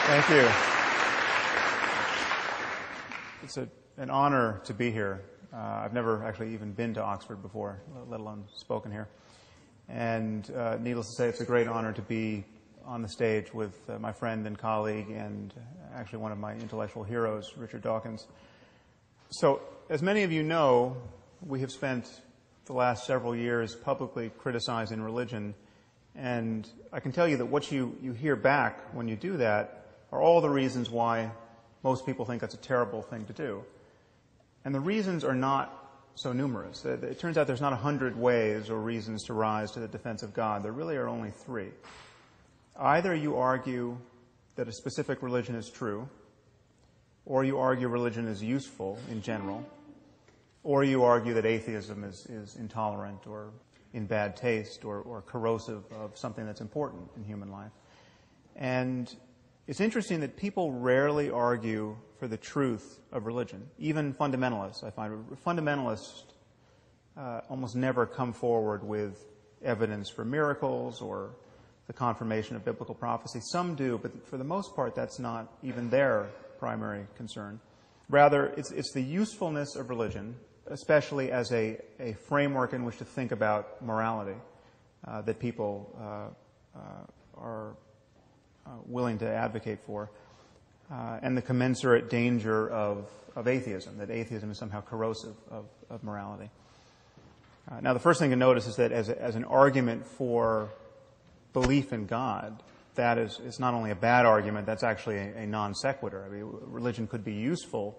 Thank you. It's an honor to be here. I've never actually even been to Oxford before, let alone spoken here. And needless to say, it's a great honor to be on the stage with my friend and colleague and actually one of my intellectual heroes, Richard Dawkins. So, as many of you know, we have spent the last several years publicly criticizing religion, and I can tell you that what you hear back when you do that are all the reasons why most people think that's a terrible thing to do. And the reasons are not so numerous. It turns out there's not 100 ways or reasons to rise to the defense of God. There really are only 3. Either you argue that a specific religion is true, or you argue religion is useful in general, or you argue that atheism is intolerant or in bad taste or corrosive of something that's important in human life. And it's interesting that people rarely argue for the truth of religion. Even fundamentalists, I find. Fundamentalists almost never come forward with evidence for miracles or the confirmation of biblical prophecy. Some do, but for the most part, that's not even their primary concern. Rather, it's the usefulness of religion, especially as a framework in which to think about morality, that people are willing to advocate for, and the commensurate danger of atheism, that atheism is somehow corrosive of morality. Now, the first thing to notice is that as an argument for belief in God, that is not only a bad argument, that's actually a non sequitur. I mean, religion could be useful,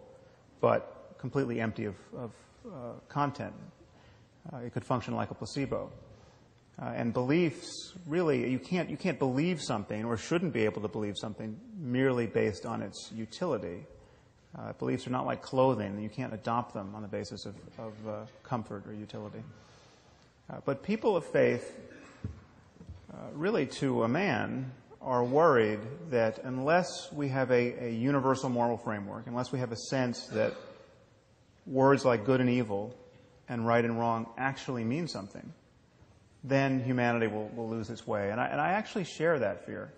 but completely empty of content. It could function like a placebo. And beliefs, really, you can't believe something or shouldn't be able to believe something merely based on its utility. Beliefs are not like clothing. You can't adopt them on the basis of comfort or utility. But people of faith, really to a man, are worried that unless we have a universal moral framework, unless we have a sense that words like good and evil and right and wrong actually mean something, then humanity will lose its way. And I actually share that fear.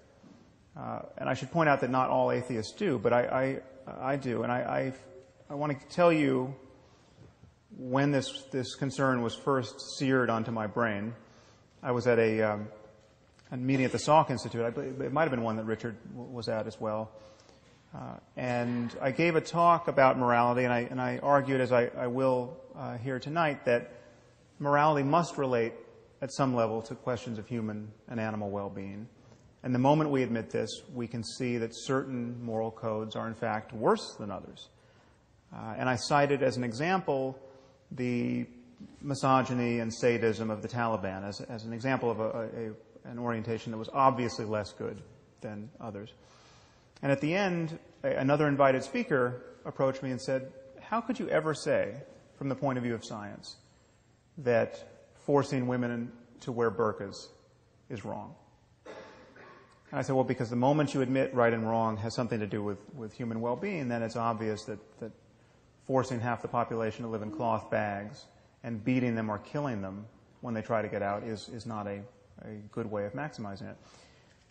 And I should point out that not all atheists do, but I do. And I want to tell you when this concern was first seared onto my brain. I was at a meeting at the Salk Institute. I believe it might have been one that Richard was at as well. And I gave a talk about morality, and I argued, as I will here tonight, that morality must relate at some level to questions of human and animal well-being. And the moment we admit this, we can see that certain moral codes are in fact worse than others. And I cited as an example the misogyny and sadism of the Taliban as an example of an orientation that was obviously less good than others. And at the end, another invited speaker approached me and said, "How could you ever say, from the point of view of science, that forcing women to wear burqas is wrong?" And I said, well, because the moment you admit right and wrong has something to do with human well-being, then it's obvious that forcing half the population to live in cloth bags and beating them or killing them when they try to get out is not a good way of maximizing it.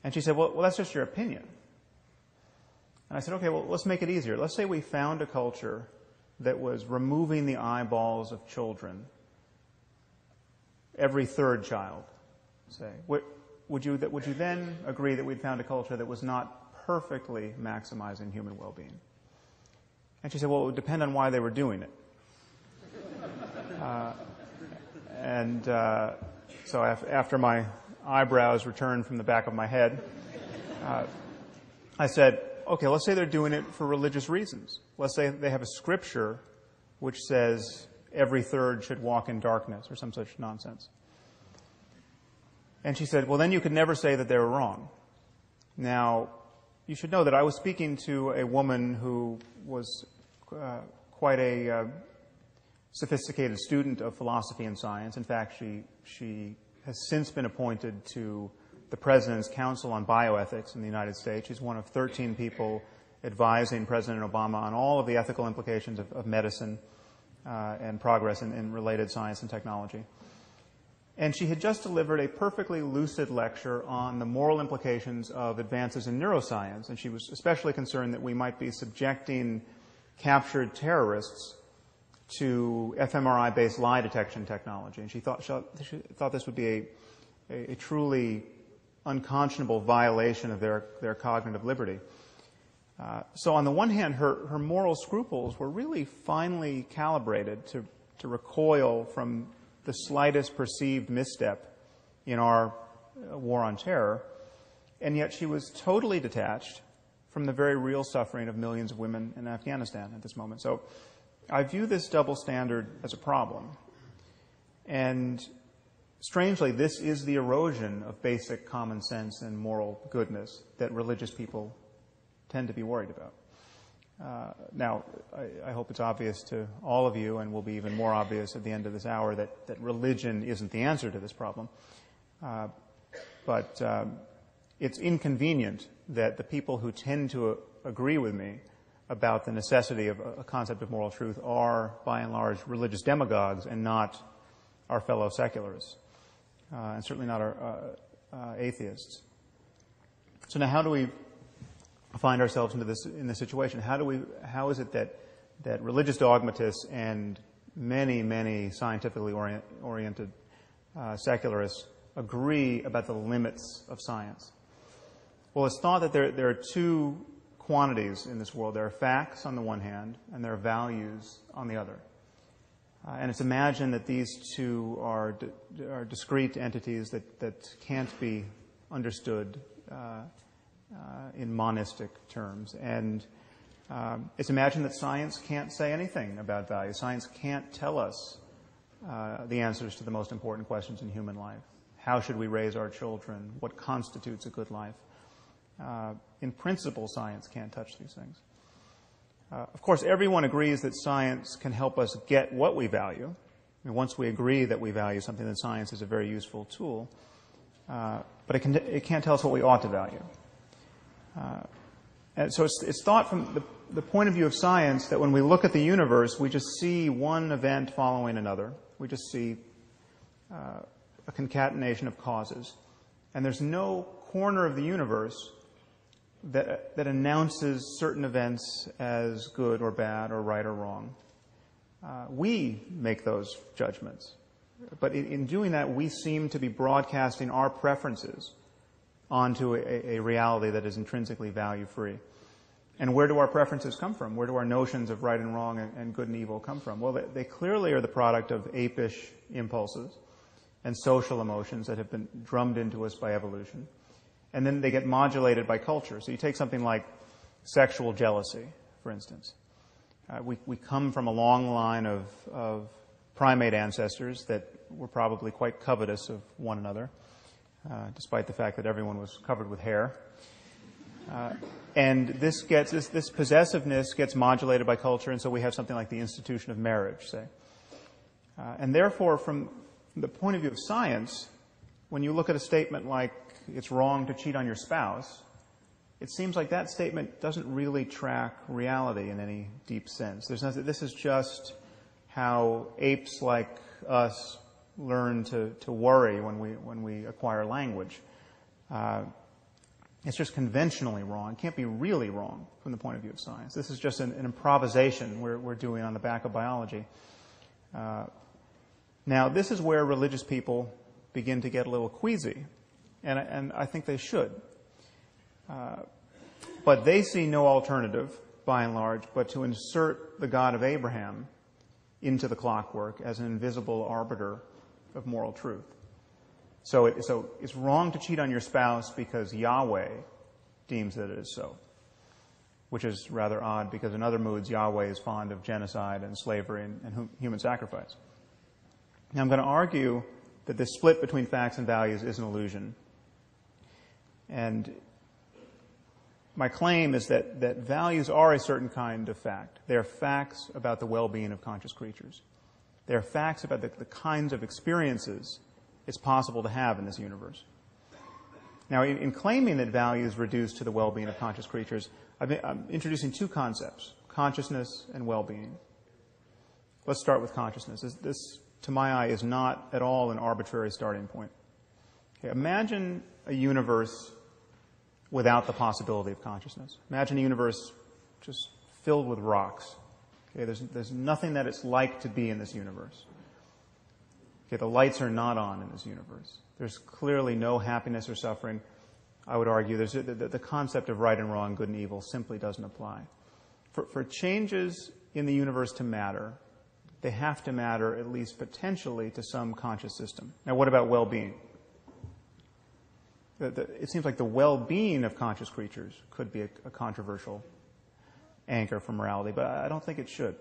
And she said, well, that's just your opinion. And I said, okay, well, let's make it easier. Let's say we found a culture that was removing the eyeballs of children, every third child, say. Would you then agree that we'd found a culture that was not perfectly maximizing human well-being? And she said, well, it would depend on why they were doing it. So after my eyebrows returned from the back of my head, I said, okay, let's say they're doing it for religious reasons. Let's say they have a scripture which says every third should walk in darkness or some such nonsense. And she said, well, then you could never say that they were wrong. Now, you should know that I was speaking to a woman who was quite a sophisticated student of philosophy and science. In fact, she has since been appointed to the President's Council on Bioethics in the United States. She's one of 13 people advising President Obama on all of the ethical implications of medicine and progress in related science and technology. And she had just delivered a perfectly lucid lecture on the moral implications of advances in neuroscience, and she was especially concerned that we might be subjecting captured terrorists to fMRI-based lie detection technology. And she thought this would be a truly unconscionable violation of their cognitive liberty. So on the one hand, her moral scruples were really finely calibrated to recoil from the slightest perceived misstep in our war on terror, and yet she was totally detached from the very real suffering of millions of women in Afghanistan at this moment. So I view this double standard as a problem. And strangely, this is the erosion of basic common sense and moral goodness that religious people tend to be worried about. Now, I hope it's obvious to all of you, and will be even more obvious at the end of this hour, that religion isn't the answer to this problem. But it's inconvenient that the people who tend to agree with me about the necessity of a concept of moral truth are, by and large, religious demagogues and not our fellow secularists, and certainly not our atheists. So now how do we find ourselves in this situation? How is it that religious dogmatists and many scientifically oriented secularists agree about the limits of science? Well, it's thought that there are two quantities in this world. There are facts on the one hand, and there are values on the other. And it's imagined that these two are discrete entities that can't be understood in monistic terms. And it's imagined that science can't say anything about value. Science can't tell us the answers to the most important questions in human life. How should we raise our children? What constitutes a good life? In principle, science can't touch these things. Of course, everyone agrees that science can help us get what we value. I mean, once we agree that we value something, then science is a very useful tool. But it can't tell us what we ought to value. And so it's thought from the point of view of science that when we look at the universe, we just see one event following another. We just see a concatenation of causes. And there's no corner of the universe that announces certain events as good or bad or right or wrong. We make those judgments. But in doing that, we seem to be broadcasting our preferences onto a reality that is intrinsically value-free. And where do our preferences come from? Where do our notions of right and wrong and good and evil come from? Well, they clearly are the product of apish impulses and social emotions that have been drummed into us by evolution. And then they get modulated by culture. So you take something like sexual jealousy, for instance. We come from a long line of primate ancestors that were probably quite covetous of one another, despite the fact that everyone was covered with hair. And this possessiveness gets modulated by culture, and so we have something like the institution of marriage, say. And therefore, from the point of view of science, when you look at a statement like it's wrong to cheat on your spouse, it seems like that statement doesn't really track reality in any deep sense. This is just how apes like us learn to worry when we acquire language. It's just conventionally wrong. It can't be really wrong from the point of view of science. This is just an improvisation we're doing on the back of biology. Now, this is where religious people begin to get a little queasy, and I think they should. But they see no alternative, by and large, but to insert the God of Abraham into the clockwork as an invisible arbiter of moral truth. So it's wrong to cheat on your spouse because Yahweh deems that it is so, which is rather odd because in other moods Yahweh is fond of genocide and slavery and human sacrifice. Now I'm going to argue that this split between facts and values is an illusion. And my claim is that values are a certain kind of fact. They are facts about the well-being of conscious creatures. They are facts about the kinds of experiences it's possible to have in this universe. Now, in claiming that values reduce to the well-being of conscious creatures, I'm introducing two concepts, consciousness and well-being. Let's start with consciousness. This to my eye, is not at all an arbitrary starting point. Okay, imagine a universe without the possibility of consciousness. Imagine a universe just filled with rocks. Okay, there's nothing that it's like to be in this universe. Okay, the lights are not on in this universe. There's clearly no happiness or suffering. I would argue the concept of right and wrong, good and evil, simply doesn't apply. For changes in the universe to matter, they have to matter, at least potentially, to some conscious system. Now, what about well-being? It seems like the well-being of conscious creatures could be a controversial anchor for morality, but I don't think it should.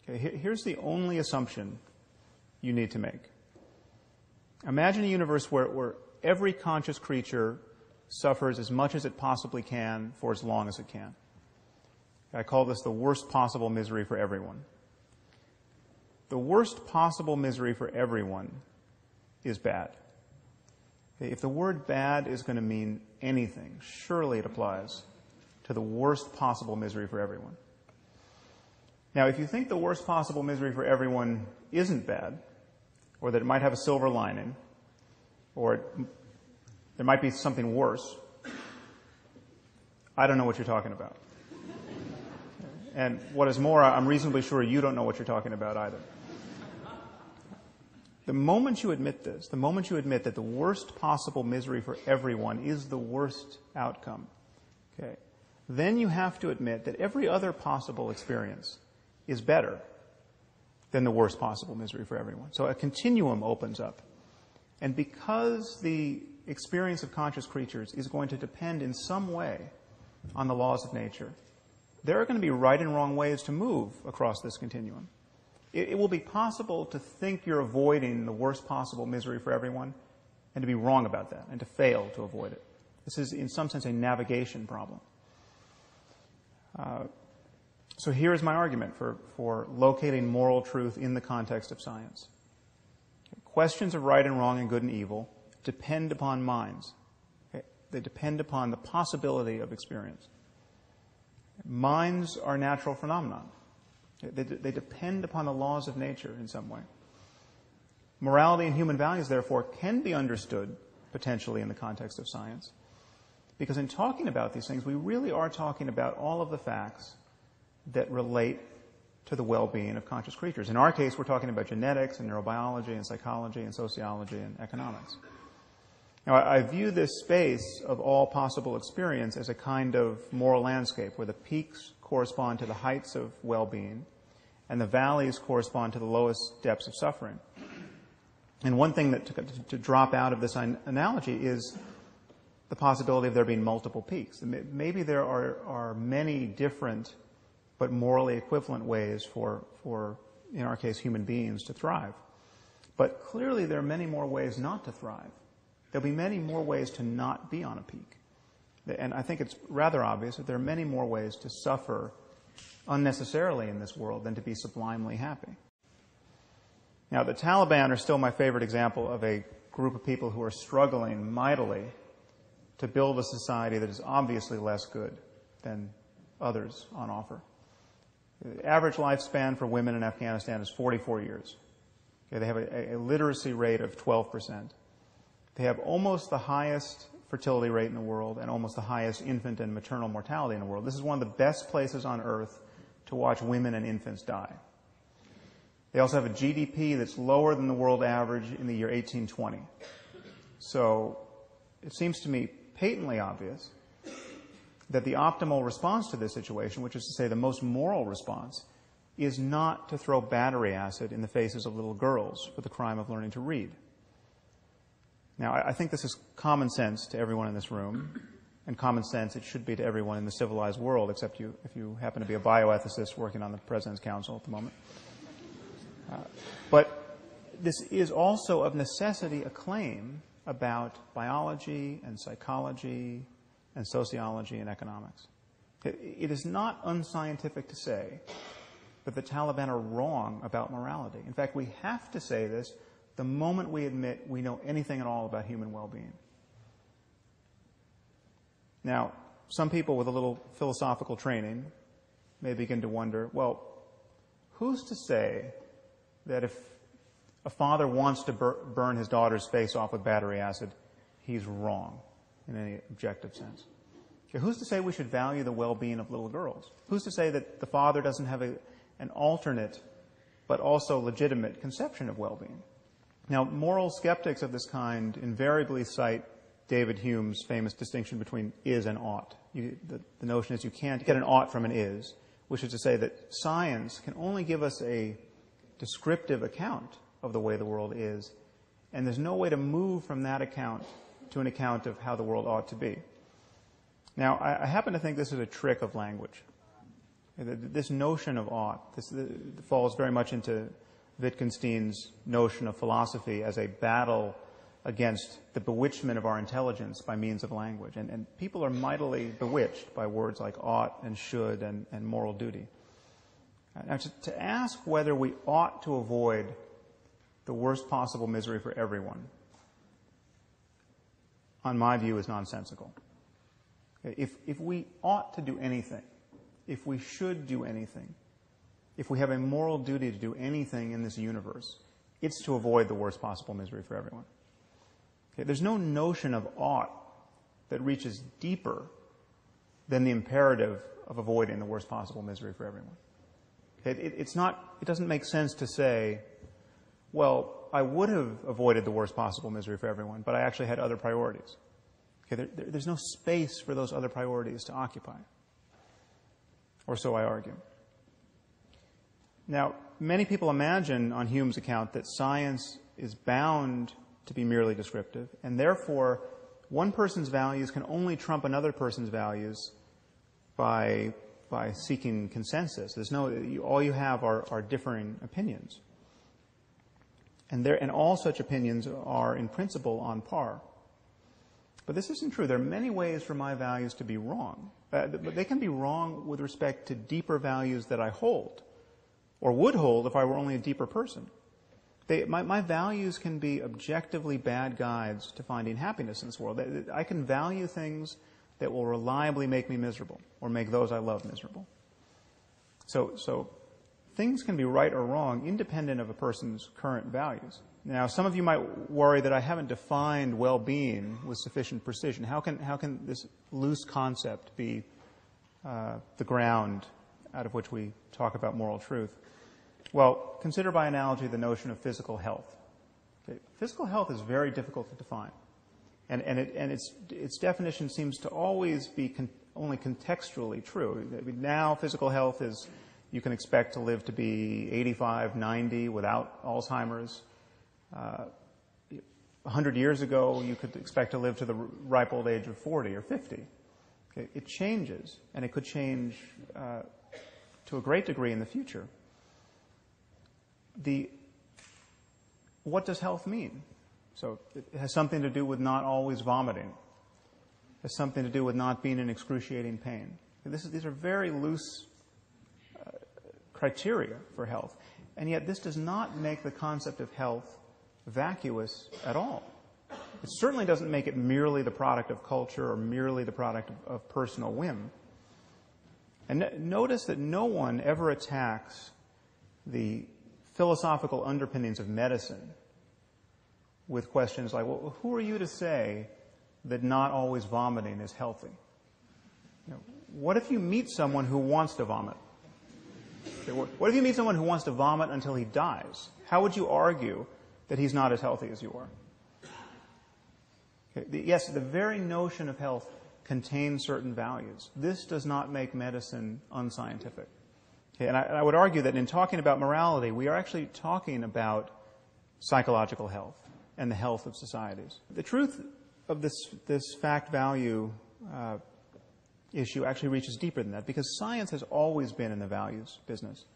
Okay, here's the only assumption you need to make. Imagine a universe where every conscious creature suffers as much as it possibly can for as long as it can. I call this the worst possible misery for everyone. The worst possible misery for everyone is bad. If the word bad is going to mean anything, surely it applies to the worst possible misery for everyone. Now, if you think the worst possible misery for everyone isn't bad, or that it might have a silver lining, or there might be something worse, I don't know what you're talking about. And what is more, I'm reasonably sure you don't know what you're talking about either. The moment you admit this, the moment you admit that the worst possible misery for everyone is the worst outcome, okay, then you have to admit that every other possible experience is better than the worst possible misery for everyone. So a continuum opens up. And because the experience of conscious creatures is going to depend in some way on the laws of nature, there are going to be right and wrong ways to move across this continuum. It will be possible to think you're avoiding the worst possible misery for everyone and to be wrong about that and to fail to avoid it. This is, in some sense, a navigation problem. So here is my argument for locating moral truth in the context of science. Questions of right and wrong and good and evil depend upon minds. Okay? They depend upon the possibility of experience. Minds are natural phenomena. They depend upon the laws of nature in some way. Morality and human values, therefore, can be understood potentially in the context of science, because in talking about these things, we really are talking about all of the facts that relate to the well-being of conscious creatures. In our case, we're talking about genetics and neurobiology and psychology and sociology and economics. Now, I view this space of all possible experience as a kind of moral landscape where the peaks correspond to the heights of well-being and the valleys correspond to the lowest depths of suffering. And one thing that to drop out of this analogy is the possibility of there being multiple peaks. Maybe there are many different but morally equivalent ways for, in our case, human beings to thrive. But clearly there are many more ways not to thrive. There'll be many more ways to not be on a peak. And I think it's rather obvious that there are many more ways to suffer unnecessarily in this world than to be sublimely happy. Now, the Taliban are still my favorite example of a group of people who are struggling mightily to build a society that is obviously less good than others on offer. The average lifespan for women in Afghanistan is 44 years. Okay, they have a literacy rate of 12%. They have almost the highest fertility rate in the world and almost the highest infant and maternal mortality in the world. This is one of the best places on earth to watch women and infants die. They also have a GDP that's lower than the world average in the year 1820. So it seems to me patently obvious that the optimal response to this situation, which is to say the most moral response, is not to throw battery acid in the faces of little girls for the crime of learning to read. Now, I think this is common sense to everyone in this room, and common sense it should be to everyone in the civilized world, except if you happen to be a bioethicist working on the President's Council at the moment. But this is also of necessity a claim about biology and psychology and sociology and economics. It is not unscientific to say that the Taliban are wrong about morality. In fact, we have to say this the moment we admit we know anything at all about human well-being. Now, some people with a little philosophical training may begin to wonder, well, who's to say that if a father wants to burn his daughter's face off with battery acid, he's wrong in any objective sense. Okay, who's to say we should value the well-being of little girls? Who's to say that the father doesn't have an alternate but also legitimate conception of well-being? Now, moral skeptics of this kind invariably cite David Hume's famous distinction between is and ought. The notion is you can't get an ought from an is, which is to say that science can only give us a descriptive account of the way the world is, and there's no way to move from that account to an account of how the world ought to be. Now, I happen to think this is a trick of language. This notion of ought, this falls very much into Wittgenstein's notion of philosophy as a battle against the bewitchment of our intelligence by means of language. And people are mightily bewitched by words like ought and should and moral duty. Now, to ask whether we ought to avoid the worst possible misery for everyone, on my view, is nonsensical. If we ought to do anything, if we should do anything, if we have a moral duty to do anything in this universe, it's to avoid the worst possible misery for everyone. Okay, there's no notion of ought that reaches deeper than the imperative of avoiding the worst possible misery for everyone. Okay, it doesn't make sense to say, well, I would have avoided the worst possible misery for everyone, but I actually had other priorities. Okay, there's no space for those other priorities to occupy. Or so I argue. Now, many people imagine on Hume's account that science is bound to be merely descriptive, and therefore one person's values can only trump another person's values by seeking consensus. All you have are differing opinions. And all such opinions are in principle on par. But this isn't true. There are many ways for my values to be wrong. But they can be wrong with respect to deeper values that I hold, or would hold if I were only a deeper person. My values can be objectively bad guides to finding happiness in this world. I can value things that will reliably make me miserable or make those I love miserable. So things can be right or wrong independent of a person's current values. Now, some of you might worry that I haven't defined well-being with sufficient precision. How can this loose concept be the ground out of which we talk about moral truth? Well, consider by analogy the notion of physical health. Okay. Physical health is very difficult to define, and its definition seems to always be only contextually true. Now, physical health is you can expect to live to be 85, 90 without Alzheimer's. 100 years ago, you could expect to live to the ripe old age of 40 or 50. Okay. It changes, and it could change to a great degree in the future. What does health mean? So it has something to do with not always vomiting. It has something to do with not being in excruciating pain. These are very loose criteria for health. And yet this does not make the concept of health vacuous at all. It certainly doesn't make it merely the product of culture or merely the product of personal whim. And notice that no one ever attacks the philosophical underpinnings of medicine with questions like, well, who are you to say that not always vomiting is healthy? What if you meet someone who wants to vomit? Okay, what if you meet someone who wants to vomit until he dies? How would you argue that he's not as healthy as you are? Okay, yes, the very notion of health contains certain values. This does not make medicine unscientific. Okay, and I would argue that in talking about morality, we are actually talking about psychological health and the health of societies. The truth of this fact-value issue actually reaches deeper than that, because science has always been in the values business.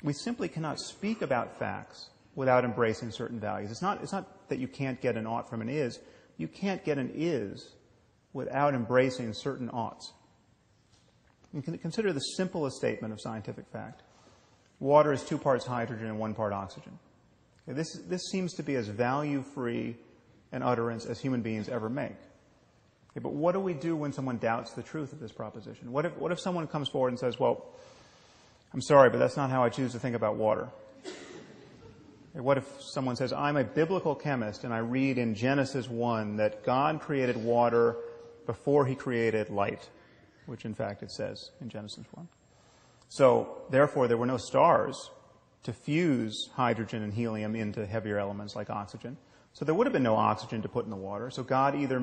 We simply cannot speak about facts without embracing certain values. It's not that you can't get an ought from an is. You can't get an is without embracing certain oughts. You can consider the simplest statement of scientific fact. Water is 2 parts hydrogen and 1 part oxygen. Okay, this seems to be as value-free an utterance as human beings ever make. Okay, but what do we do when someone doubts the truth of this proposition? What if someone comes forward and says, well, I'm sorry, but that's not how I choose to think about water. What if someone says, I'm a biblical chemist and I read in Genesis 1 that God created water before he created light, which in fact it says in Genesis 1. So therefore there were no stars to fuse hydrogen and helium into heavier elements like oxygen. So there would have been no oxygen to put in the water. So God either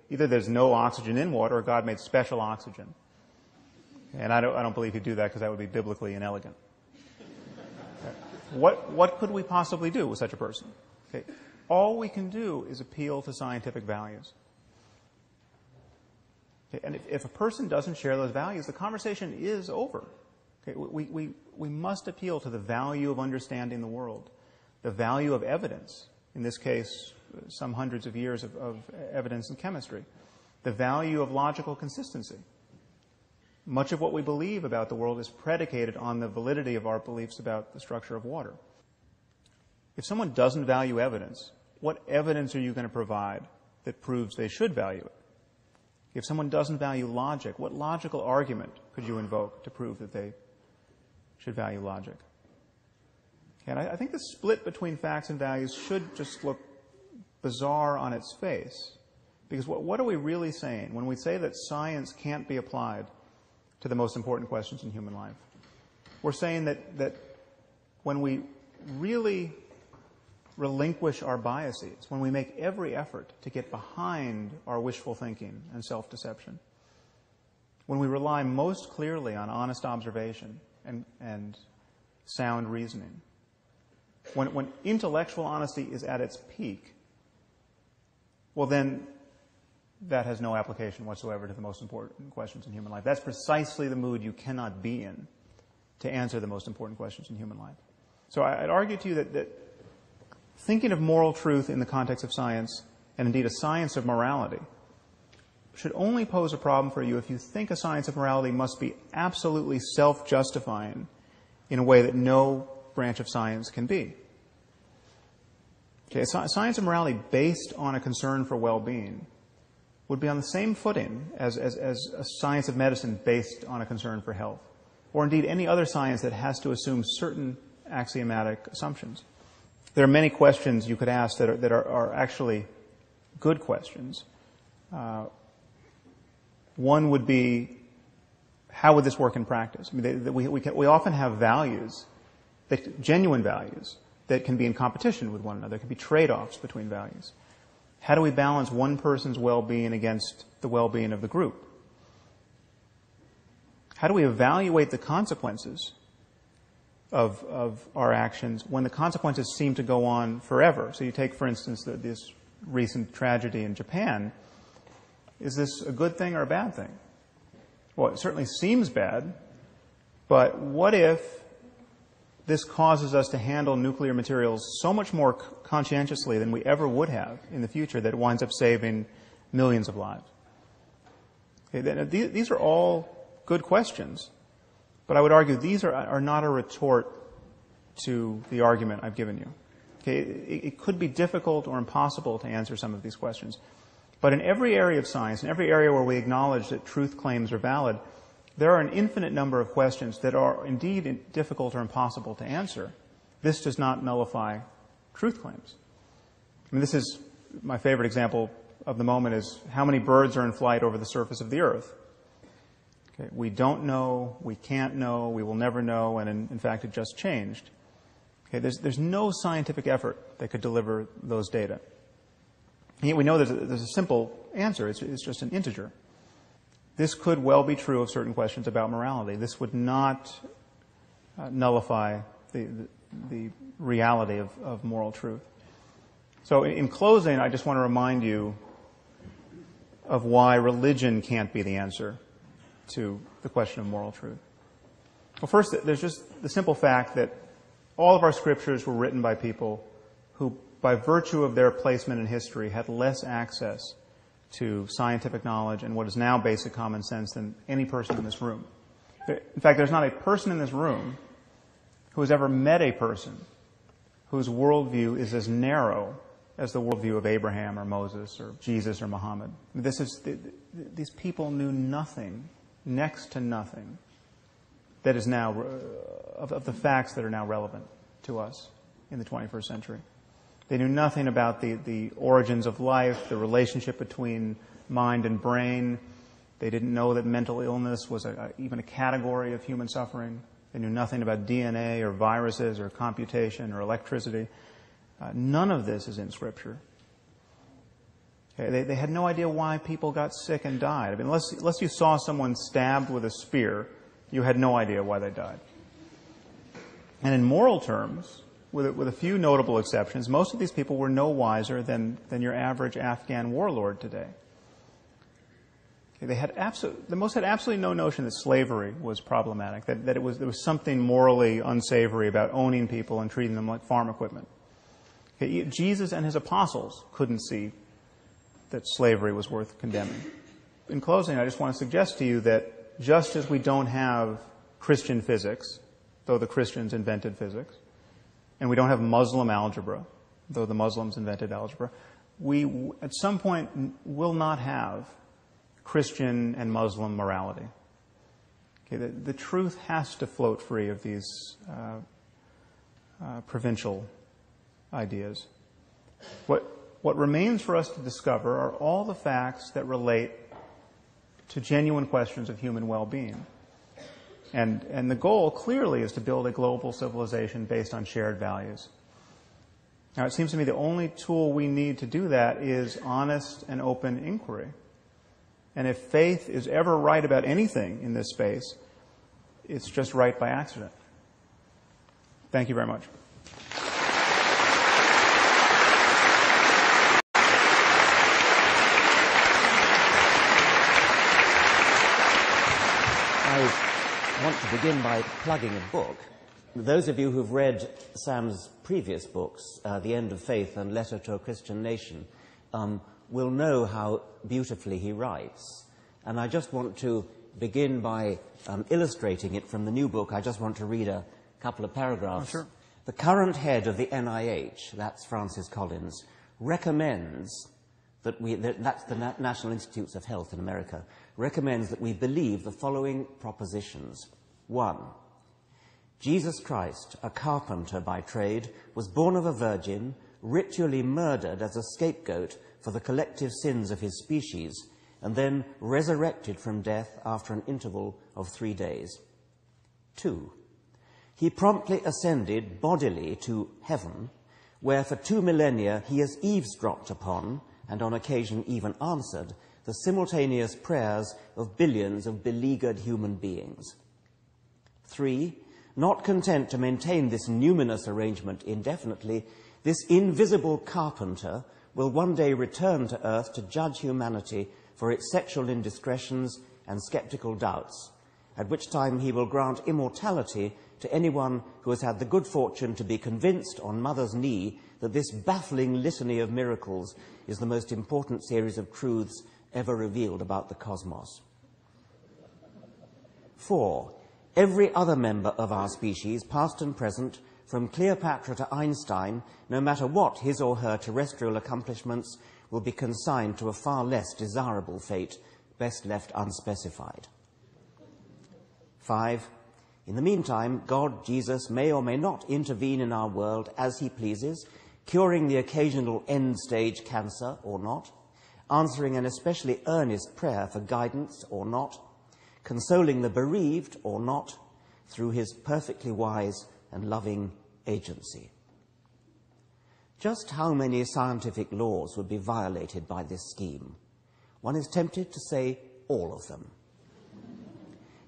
there's no oxygen in water or God made special oxygen. And I don't believe he'd do that because that would be biblically inelegant. What could we possibly do with such a person? Okay. All we can do is appeal to scientific values. Okay. And if a person doesn't share those values, the conversation is over. Okay. We must appeal to the value of understanding the world, the value of evidence, in this case, some hundreds of years of evidence in chemistry, the value of logical consistency. Much of what we believe about the world is predicated on the validity of our beliefs about the structure of water. If someone doesn't value evidence, what evidence are you going to provide that proves they should value it? If someone doesn't value logic, what logical argument could you invoke to prove that they should value logic? And I think the split between facts and values should just look bizarre on its face. Because what are we really saying when we say that science can't be applied to the most important questions in human life? We're saying that when we really relinquish our biases, when we make every effort to get behind our wishful thinking and self-deception, when we rely most clearly on honest observation and sound reasoning, when intellectual honesty is at its peak, well then that has no application whatsoever to the most important questions in human life. That's precisely the mood you cannot be in to answer the most important questions in human life. So I'd argue to you that thinking of moral truth in the context of science, and indeed a science of morality, should only pose a problem for you if you think a science of morality must be absolutely self-justifying in a way that no branch of science can be. Okay, a science of morality based on a concern for well-being would be on the same footing as a science of medicine based on a concern for health, or indeed any other science that has to assume certain axiomatic assumptions. There are many questions you could ask that are actually good questions. One would be, how would this work in practice? I mean, we often have values, genuine values, that can be in competition with one another. There can be trade-offs between values. How do we balance one person's well-being against the well-being of the group? How do we evaluate the consequences of our actions when the consequences seem to go on forever? So you take, for instance, this recent tragedy in Japan. Is this a good thing or a bad thing? Well, it certainly seems bad, but what if this causes us to handle nuclear materials so much more conscientiously than we ever would have in the future that it winds up saving millions of lives? Okay, these are all good questions, but I would argue these are not a retort to the argument I've given you. Okay, it could be difficult or impossible to answer some of these questions, but in every area of science, in every area where we acknowledge that truth claims are valid, there are an infinite number of questions that are indeed difficult or impossible to answer. This does not nullify truth claims. I mean, this is my favorite example of the moment is how many birds are in flight over the surface of the earth. Okay, we don't know, we can't know, we will never know, and in fact it just changed. Okay, there's no scientific effort that could deliver those data. And yet we know there's a simple answer. It's just an integer. This could well be true of certain questions about morality. This would not nullify the reality of moral truth. So in closing, I just want to remind you of why religion can't be the answer to the question of moral truth. Well, first, there's just the simple fact that all of our scriptures were written by people who, by virtue of their placement in history, had less access to scientific knowledge and what is now basic common sense than any person in this room. In fact, there's not a person in this room who has ever met a person whose worldview is as narrow as the worldview of Abraham or Moses or Jesus or Muhammad. These people knew nothing, next to nothing, that is now of the facts that are now relevant to us. in the 21st century. They knew nothing about the origins of life, the relationship between mind and brain. They didn't know that mental illness was even a category of human suffering. They knew nothing about DNA or viruses or computation or electricity. None of this is in Scripture. Okay, they had no idea why people got sick and died. I mean, unless you saw someone stabbed with a spear, you had no idea why they died. And in moral terms, with a few notable exceptions, most of these people were no wiser than your average Afghan warlord today. Okay, the most had absolutely no notion that slavery was problematic, that there was something morally unsavory about owning people and treating them like farm equipment. Okay, Jesus and his apostles couldn't see that slavery was worth condemning. In closing, I just want to suggest to you that just as we don't have Christian physics, though the Christians invented physics, and we don't have Muslim algebra, though the Muslims invented algebra, we at some point will not have Christian and Muslim morality. Okay, the truth has to float free of these provincial ideas. What remains for us to discover are all the facts that relate to genuine questions of human well-being. And the goal clearly is to build a global civilization based on shared values. Now, it seems to me the only tool we need to do that is honest and open inquiry. And if faith is ever right about anything in this space, it's just right by accident. Thank you very much. I want to begin by plugging a book. Those of you who've read Sam's previous books, The End of Faith and Letter to a Christian Nation, will know how beautifully he writes. And I just want to begin by illustrating it from the new book. I just want to read a couple of paragraphs. Oh, sure. The current head of the NIH, that's Francis Collins, recommends that's the National Institutes of Health in America, recommends that we believe the following propositions. 1. Jesus Christ, a carpenter by trade, was born of a virgin, ritually murdered as a scapegoat for the collective sins of his species, and then resurrected from death after an interval of 3 days. 2. He promptly ascended bodily to heaven, where for 2 millennia he has eavesdropped upon, and on occasion even answered, the simultaneous prayers of billions of beleaguered human beings. 3. Not content to maintain this numinous arrangement indefinitely, this invisible carpenter will one day return to earth to judge humanity for its sexual indiscretions and skeptical doubts, at which time he will grant immortality to anyone who has had the good fortune to be convinced on mother's knee that this baffling litany of miracles is the most important series of truths ever revealed about the cosmos. 4. Every other member of our species, past and present, from Cleopatra to Einstein, no matter what his or her terrestrial accomplishments, will be consigned to a far less desirable fate, best left unspecified. 5. In the meantime, God, Jesus, may or may not intervene in our world as he pleases, curing the occasional end-stage cancer or not, answering an especially earnest prayer for guidance or not, consoling the bereaved or not, through his perfectly wise and loving agency. Just how many scientific laws would be violated by this scheme? One is tempted to say all of them.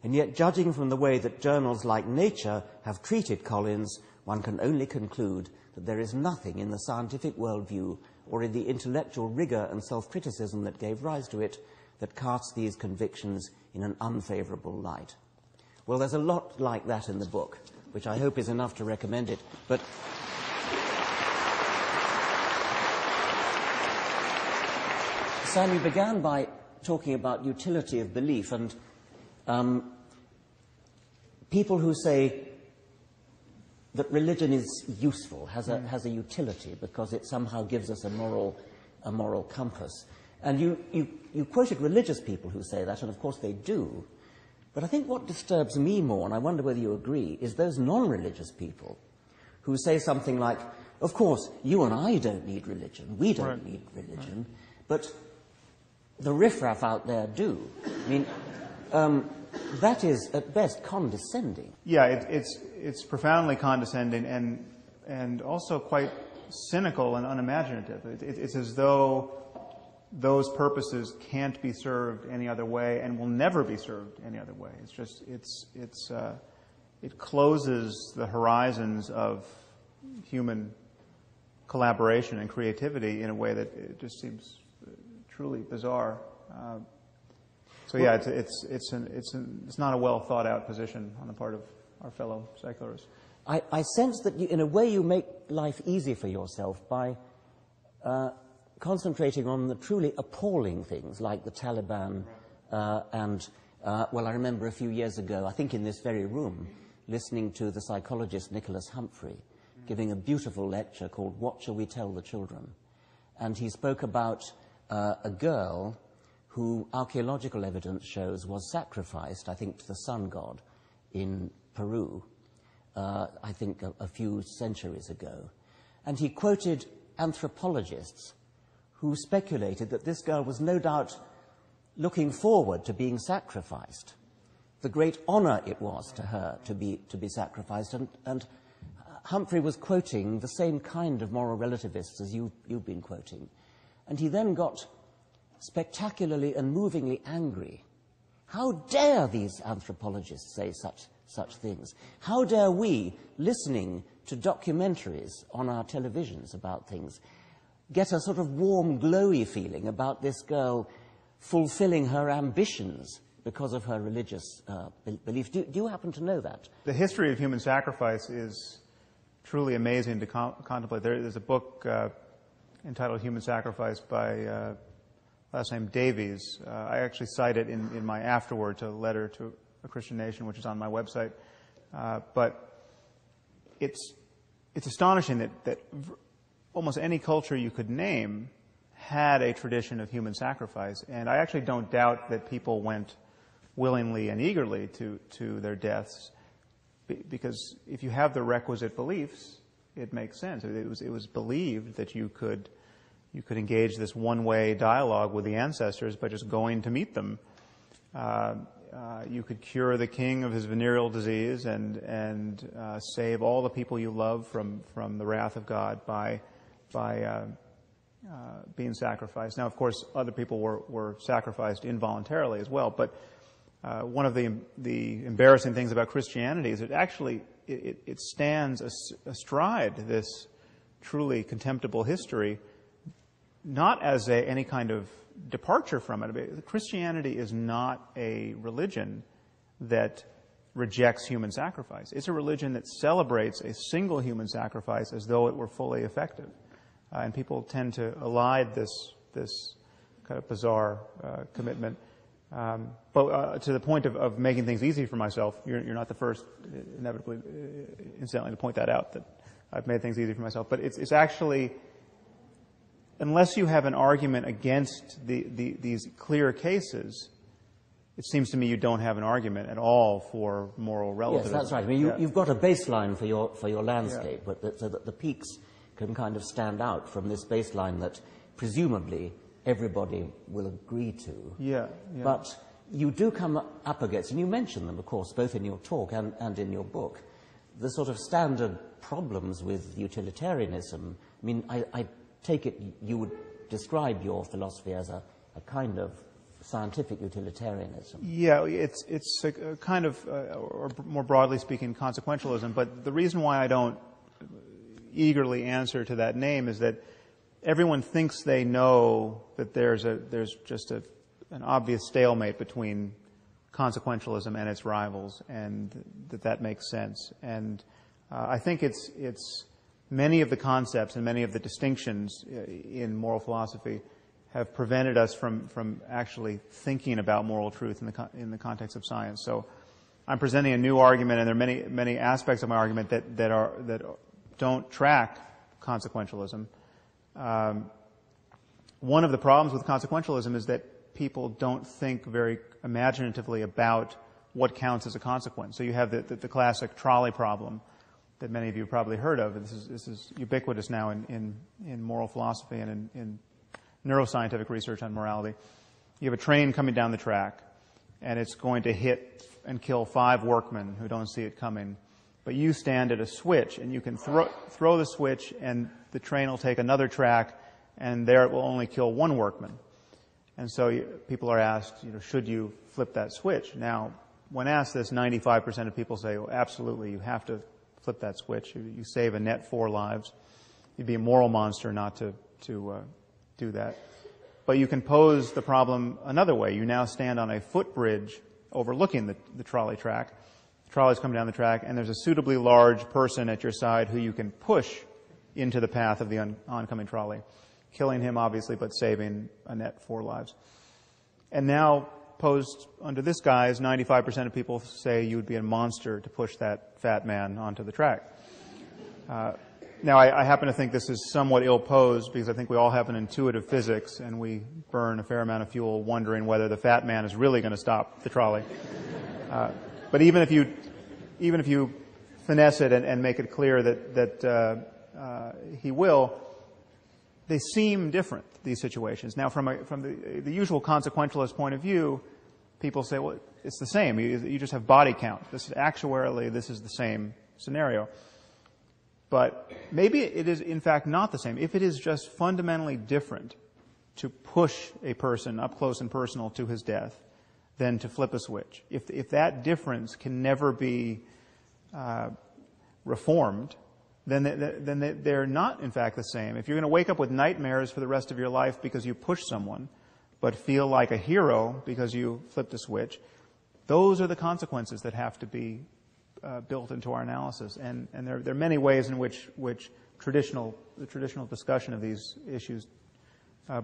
And yet, judging from the way that journals like Nature have treated Collins, one can only conclude that there is nothing in the scientific worldview or in the intellectual rigor and self-criticism that gave rise to it that casts these convictions in an unfavorable light. Well, there's a lot like that in the book, which I hope is enough to recommend it. But Sam, you began by talking about utility of belief, and people who say that religion is useful, has a utility, because it somehow gives us a moral compass. And you quoted religious people who say that, and of course they do. But I think what disturbs me more, and I wonder whether you agree, is those non-religious people who say something like, of course, you and I don't need religion, we don't need religion, but the riffraff out there do. I mean, that is, at best, condescending. Yeah, it's profoundly condescending and also quite cynical and unimaginative. It's as though those purposes can't be served any other way and will never be served any other way. It's just it closes the horizons of human collaboration and creativity in a way that it just seems truly bizarre. So yeah, it's not a well thought out position on the part of our fellow secularists. I sense that in a way you make life easy for yourself by concentrating on the truly appalling things like the Taliban well, I remember a few years ago, I think in this very room, listening to the psychologist Nicholas Humphrey giving a beautiful lecture called What Shall We Tell the Children? And he spoke about a girl who archaeological evidence shows was sacrificed, I think, to the sun god in Peru, I think a few centuries ago. And he quoted anthropologists who speculated that this girl was no doubt looking forward to being sacrificed, the great honor it was to her to be sacrificed. And Humphrey was quoting the same kind of moral relativists as you've been quoting. And he then got spectacularly and movingly angry. How dare these anthropologists say such things? How dare we, listening to documentaries on our televisions about things, get a sort of warm, glowy feeling about this girl fulfilling her ambitions because of her religious belief? Do you happen to know that? The history of human sacrifice is truly amazing to contemplate. There's a book entitled Human Sacrifice by last name Davies. I actually cite it in my afterword to Letter to a Christian Nation, which is on my website. But it's astonishing that almost any culture you could name had a tradition of human sacrifice. And I actually don't doubt that people went willingly and eagerly to their deaths, because if you have the requisite beliefs, it makes sense. It was believed that you could engage this one-way dialogue with the ancestors by just going to meet them. You could cure the king of his venereal disease and save all the people you love from the wrath of God by being sacrificed. Now, of course, other people were sacrificed involuntarily as well, but one of the embarrassing things about Christianity is it stands astride this truly contemptible history, not as any kind of departure from it. Christianity is not a religion that rejects human sacrifice. It's a religion that celebrates a single human sacrifice as though it were fully effective. And people tend to elide this kind of bizarre commitment. But to the point of making things easy for myself, you're not the first, inevitably, incidentally, to point that out, that I've made things easy for myself. But it's actually, unless you have an argument against these clear cases, it seems to me you don't have an argument at all for moral relativism. Yes, that's right. I mean, you've got a baseline for your landscape, but so that the peaks can kind of stand out from this baseline that presumably everybody will agree to. Yeah. But you do come up against, and you mention them, of course, both in your talk and in your book, the sort of standard problems with utilitarianism. I mean, I take it you would describe your philosophy as a kind of scientific utilitarianism. Yeah, it's a kind of, or more broadly speaking, consequentialism. But the reason why I don't eagerly answer to that name is that everyone thinks they know that there's just an obvious stalemate between consequentialism and its rivals, and that makes sense. And I think it's many of the concepts and many of the distinctions in moral philosophy have prevented us from actually thinking about moral truth in the context of science. So I'm presenting a new argument, and there are many aspects of my argument that don't track consequentialism. One of the problems with consequentialism is that people don't think very imaginatively about what counts as a consequence. So you have the classic trolley problem, that many of you have probably heard of. This is ubiquitous now in moral philosophy and in neuroscientific research on morality. You have a train coming down the track, and it's going to hit and kill 5 workmen who don't see it coming. But you stand at a switch, and you can throw the switch, and the train will take another track, and there it will only kill 1 workman. And so people are asked, should you flip that switch? Now, when asked this, 95% of people say, well, absolutely, you have to flip that switch. You save a net 4 lives. You'd be a moral monster not to do that. But you can pose the problem another way. You now stand on a footbridge overlooking the trolley track. The trolley's coming down the track, and there's a suitably large person at your side who you can push into the path of the oncoming trolley, killing him, obviously, but saving a net 4 lives. And now, posed under this guise, 95% of people say you would be a monster to push that fat man onto the track. Now, I happen to think this is somewhat ill-posed because I think we all have an intuitive physics, and we burn a fair amount of fuel wondering whether the fat man is really going to stop the trolley. But even if you finesse it and make it clear that he will, they seem different, these situations. Now, from the usual consequentialist point of view, people say, well, it's the same. You just have body count. Actuarially, this is the same scenario. But maybe it is, in fact, not the same. If it is just fundamentally different to push a person up close and personal to his death than to flip a switch, if that difference can never be reformed, then they're not, in fact, the same. If you're going to wake up with nightmares for the rest of your life because you pushed someone, but feel like a hero because you flipped a switch, those are the consequences that have to be built into our analysis. And there are many ways in which the traditional discussion of these issues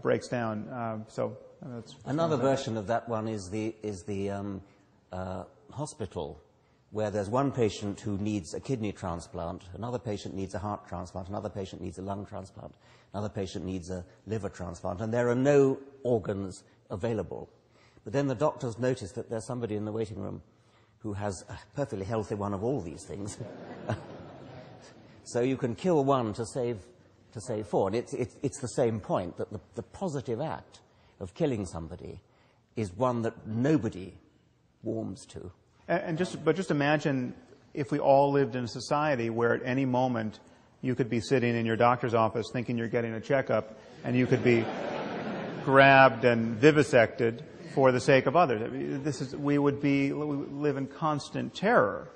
breaks down. That's another version of that one is the hospital, where there's one patient who needs a kidney transplant, another patient needs a heart transplant, another patient needs a lung transplant, another patient needs a liver transplant, and there are no organs available. But then the doctors notice that there's somebody in the waiting room who has a perfectly healthy one of all these things. So you can kill one to save 4. And it's the same point, that the positive act of killing somebody is one that nobody warms to. But just imagine if we all lived in a society where at any moment you could be sitting in your doctor's office thinking you're getting a checkup, and you could be grabbed and vivisected for the sake of others. We would live in constant terror.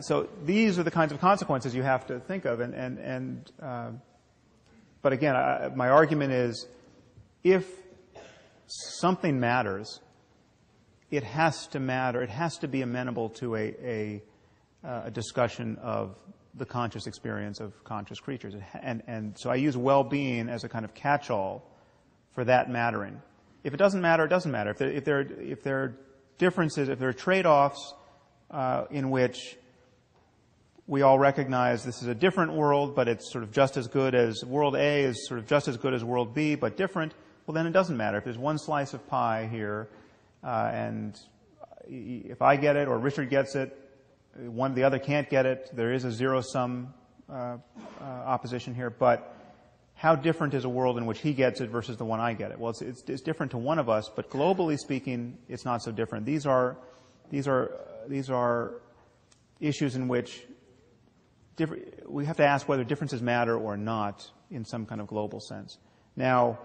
So these are the kinds of consequences you have to think of. But again, my argument is, if something matters, it has to matter. It has to be amenable to a discussion of the conscious experience of conscious creatures. And so I use well-being as a kind of catch-all for that mattering. If it doesn't matter, it doesn't matter. If there are differences, if there are trade-offs in which we all recognize this is a different world, but it's sort of just as good as world A is sort of just as good as world B, but different, well, then it doesn't matter. If there's one slice of pie here, and if I get it or Richard gets it, the other can't get it, there is a zero-sum opposition here, but how different is a world in which he gets it versus the one I get it? Well, it's different to one of us, but globally speaking, it's not so different. These are issues in which we have to ask whether differences matter or not in some kind of global sense. Now,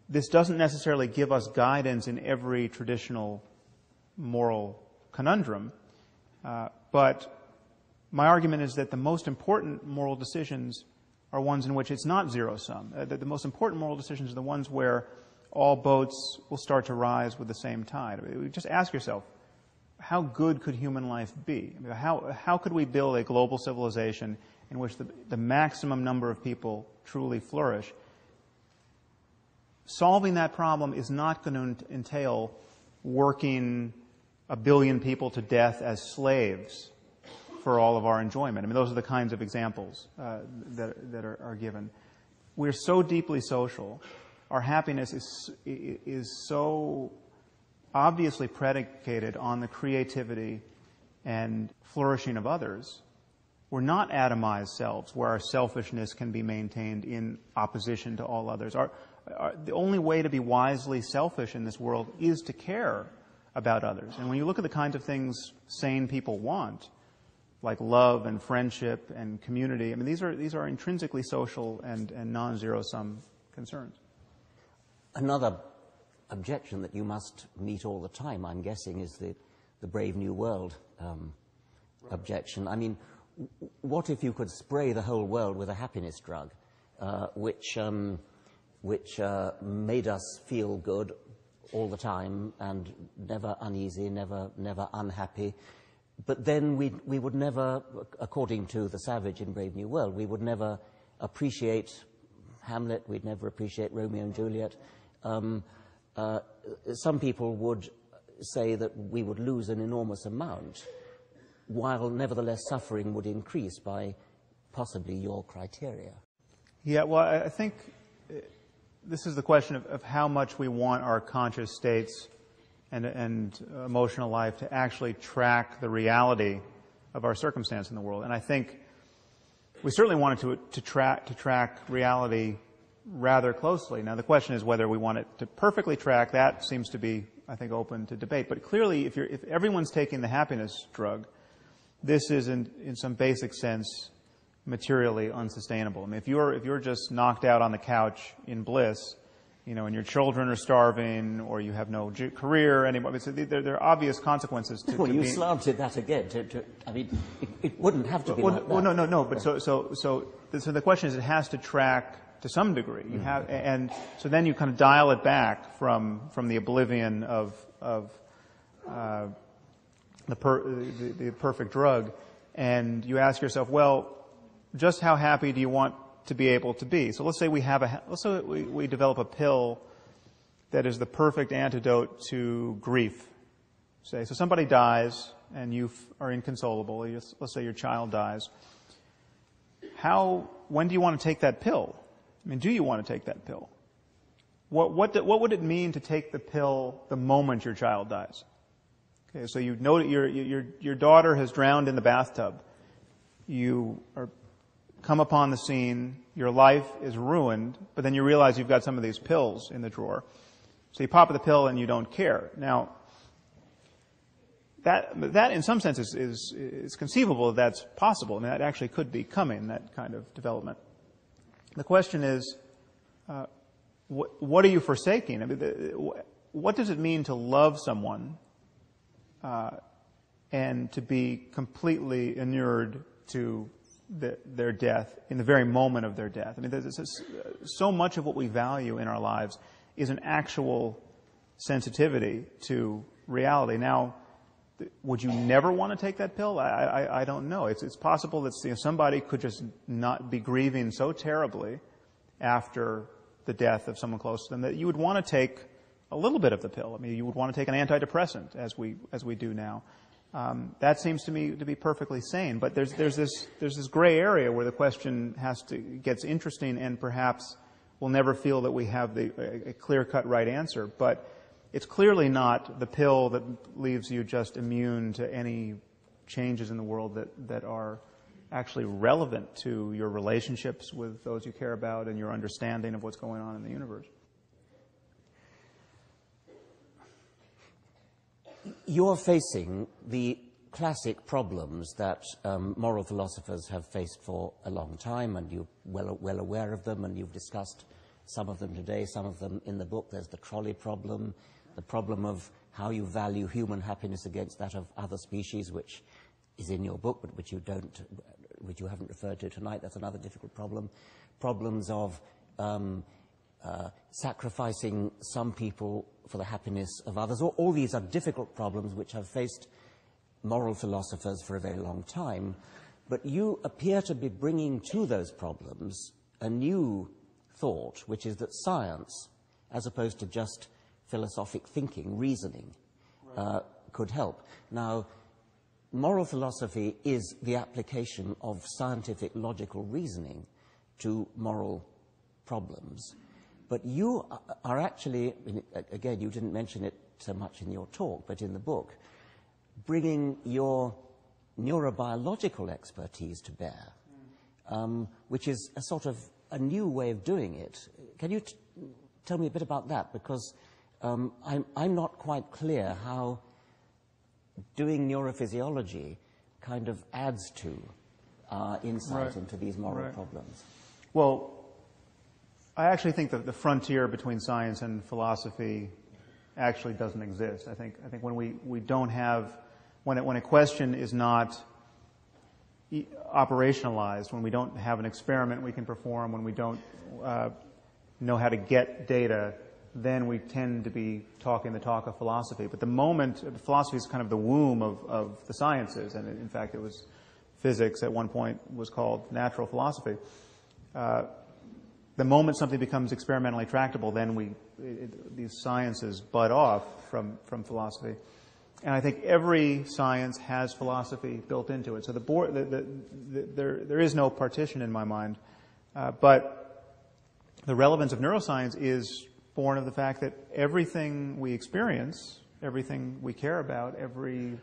this doesn't necessarily give us guidance in every traditional moral conundrum, but my argument is that the most important moral decisions are ones in which it's not zero-sum. The most important moral decisions are the ones where all boats will start to rise with the same tide. I mean, just ask yourself, how good could human life be? I mean, how could we build a global civilization in which the maximum number of people truly flourish? Solving that problem is not going to entail working 1 billion people to death as slaves for all of our enjoyment. I mean, those are the kinds of examples that are given. We're so deeply social. Our happiness is so obviously predicated on the creativity and flourishing of others we're not atomized selves where our selfishness can be maintained in opposition to all others. The only way to be wisely selfish in this world is to care about others. And when you look at the kinds of things sane people want, like love and friendship and community, I mean, these are intrinsically social and non-zero-sum concerns. Another objection that you must meet all the time, I'm guessing, is the Brave New World objection. I mean, what if you could spray the whole world with a happiness drug, which made us feel good all the time and never uneasy, never unhappy? But then we would never, according to the savage in Brave New World, we would never appreciate Hamlet, we'd never appreciate Romeo and Juliet. Some people would say that we would lose an enormous amount, while nevertheless suffering would increase by possibly your criteria. Yeah, well, I think this is the question of how much we want our conscious states and emotional life to actually track the reality of our circumstance in the world. And I think we certainly wanted to track reality rather closely. Now, the question is whether we want it to perfectly track. That seems to be, I think, open to debate. But clearly, if everyone's taking the happiness drug, this is, in some basic sense, materially unsustainable. I mean, if you're just knocked out on the couch in bliss, and your children are starving, or you have no career anymore, so there are obvious consequences to. Well, you slanted that again. I mean, it wouldn't have to be like that. Well, no. But so the question is, it has to track to some degree. You have, and so then you kind of dial it back from the oblivion of the perfect drug, and you ask yourself, well, just how happy do you want to be able to be? So let's say we develop a pill that is the perfect antidote to grief. So somebody dies and you are inconsolable. Let's say your child dies. When do you want to take that pill? I mean, do you want to take that pill? What would it mean to take the pill the moment your child dies? Okay, so you know that your daughter has drowned in the bathtub. You come upon the scene, your life is ruined, but then you realize you've got some of these pills in the drawer. So you pop the pill and you don't care. Now, that in some sense is conceivable that that's possible. I mean, that actually could be coming, that kind of development. The question is, what are you forsaking? I mean, what does it mean to love someone and to be completely inured to their death in the very moment of their death? I mean, so much of what we value in our lives is an actual sensitivity to reality. Now, would you never want to take that pill? I don't know. It's possible that somebody could just not be grieving so terribly after the death of someone close to them that you would want to take a little bit of the pill. I mean, you would want to take an antidepressant as we do now. That seems to me to be perfectly sane. But there's this gray area where the question gets interesting, and perhaps we'll never feel that we have a clear-cut right answer. But it's clearly not the pill that leaves you just immune to any changes in the world that are actually relevant to your relationships with those you care about and your understanding of what's going on in the universe. You're facing the classic problems that moral philosophers have faced for a long time, and you're well aware of them, and you've discussed some of them today, some of them in the book. There's the trolley problem, the problem of how you value human happiness against that of other species, which is in your book, but which you haven't referred to tonight. That's another difficult problem. Problems of sacrificing some people for the happiness of others. All these are difficult problems which have faced moral philosophers for a very long time. But you appear to be bringing to those problems a new thought, which is that science, as opposed to just philosophic thinking, reasoning, could help. Now, moral philosophy is the application of scientific logical reasoning to moral problems. But you are actually, again, you didn't mention it so much in your talk, but in the book, bringing your neurobiological expertise to bear, which is a sort of a new way of doing it. Can you tell me a bit about that? Because I'm not quite clear how doing neurophysiology kind of adds to our insight into these moral problems. Well, I actually think that the frontier between science and philosophy actually doesn't exist. I think when we don't have, when a question is not operationalized, when we don't have an experiment we can perform, when we don't know how to get data, then we tend to be talking the talk of philosophy. But the moment, philosophy is kind of the womb of the sciences, and in fact it was physics at one point was called natural philosophy. The moment something becomes experimentally tractable, then these sciences bud off from philosophy. And I think every science has philosophy built into it. So there is no partition in my mind. But the relevance of neuroscience is born of the fact that everything we experience, everything we care about, every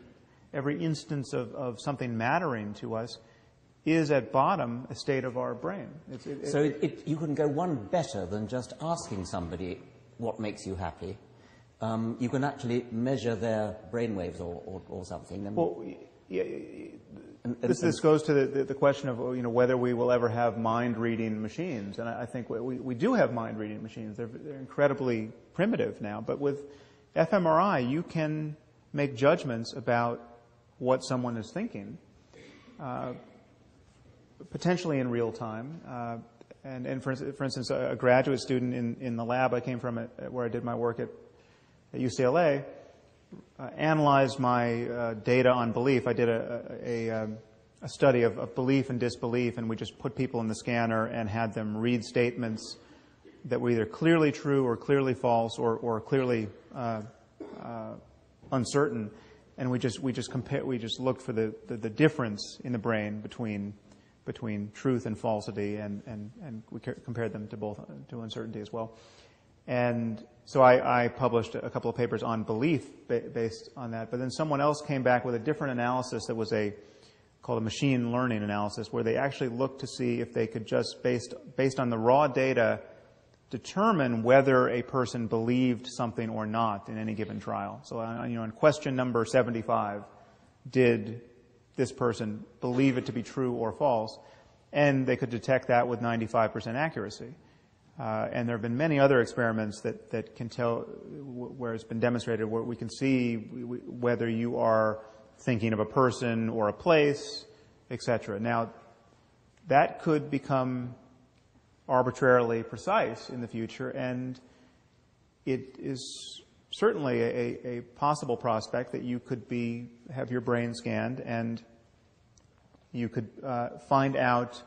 instance of something mattering to us is at bottom a state of our brain. So you can go one better than just asking somebody what makes you happy. You can actually measure their brainwaves or something. Well, yeah, this goes to the question of whether we will ever have mind-reading machines, and I think we do have mind-reading machines. They're incredibly primitive now, but with fMRI you can make judgments about what someone is thinking, potentially in real time. And for instance, a graduate student in the lab I came from, where I did my work at UCLA, analyzed my data on belief. I did a study of belief and disbelief, and we just put people in the scanner and had them read statements that were either clearly true or clearly false or clearly uncertain, and we just looked for the difference in the brain between truth and falsity, and we compared them to uncertainty as well. And so I published a couple of papers on belief based on that. But then someone else came back with a different analysis that was called a machine learning analysis, where they actually looked to see if they could just, based on the raw data, determine whether a person believed something or not in any given trial. So in question number 75, did this person believe it to be true or false? And they could detect that with 95% accuracy. And there have been many other experiments that can tell, where it's been demonstrated, where we can see whether you are thinking of a person or a place, etc. Now, that could become arbitrarily precise in the future, and it is certainly a possible prospect that you could have your brain scanned and you could find out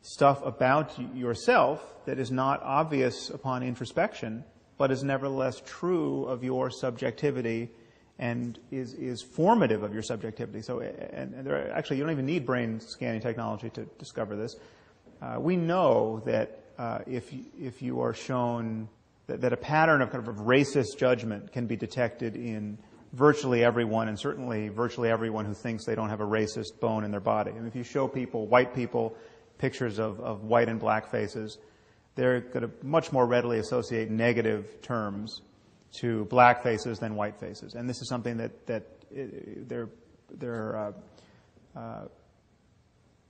stuff about yourself that is not obvious upon introspection, but is nevertheless true of your subjectivity and is formative of your subjectivity. So, and actually, you don't even need brain scanning technology to discover this. We know that if you are shown that a pattern of kind of racist judgment can be detected in virtually everyone, and certainly virtually everyone who thinks they don't have a racist bone in their body. I mean, if you show white people, pictures of white and black faces, they're going to much more readily associate negative terms to black faces than white faces. And this is something that they're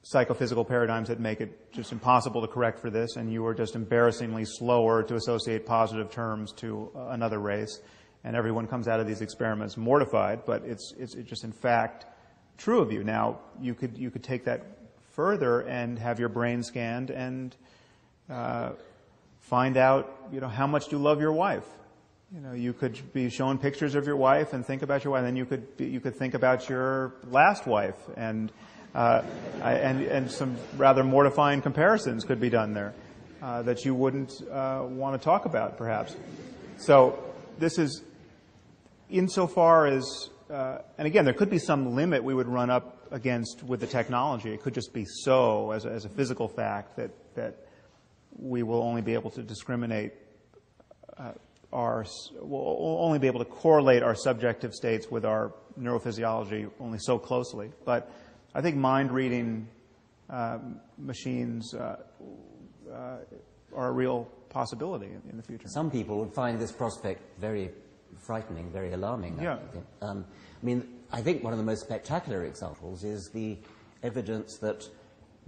psychophysical paradigms that make it just impossible to correct for this, and you are just embarrassingly slower to associate positive terms to another race. And everyone comes out of these experiments mortified, but it's just in fact true of you. Now, you could take that further and have your brain scanned and find out, how much do you love your wife. You could be shown pictures of your wife and think about your wife, and then you could think about your last wife, and some rather mortifying comparisons could be done there that you wouldn't want to talk about, perhaps. So this is, insofar as, and again, there could be some limit we would run up against with the technology. It could just be so, as a physical fact, that we will only be able to discriminate we'll only be able to correlate our subjective states with our neurophysiology only so closely. But I think mind-reading machines are a real possibility in the future. Some people would find this prospect very frightening, very alarming. Yeah. I think one of the most spectacular examples is the evidence that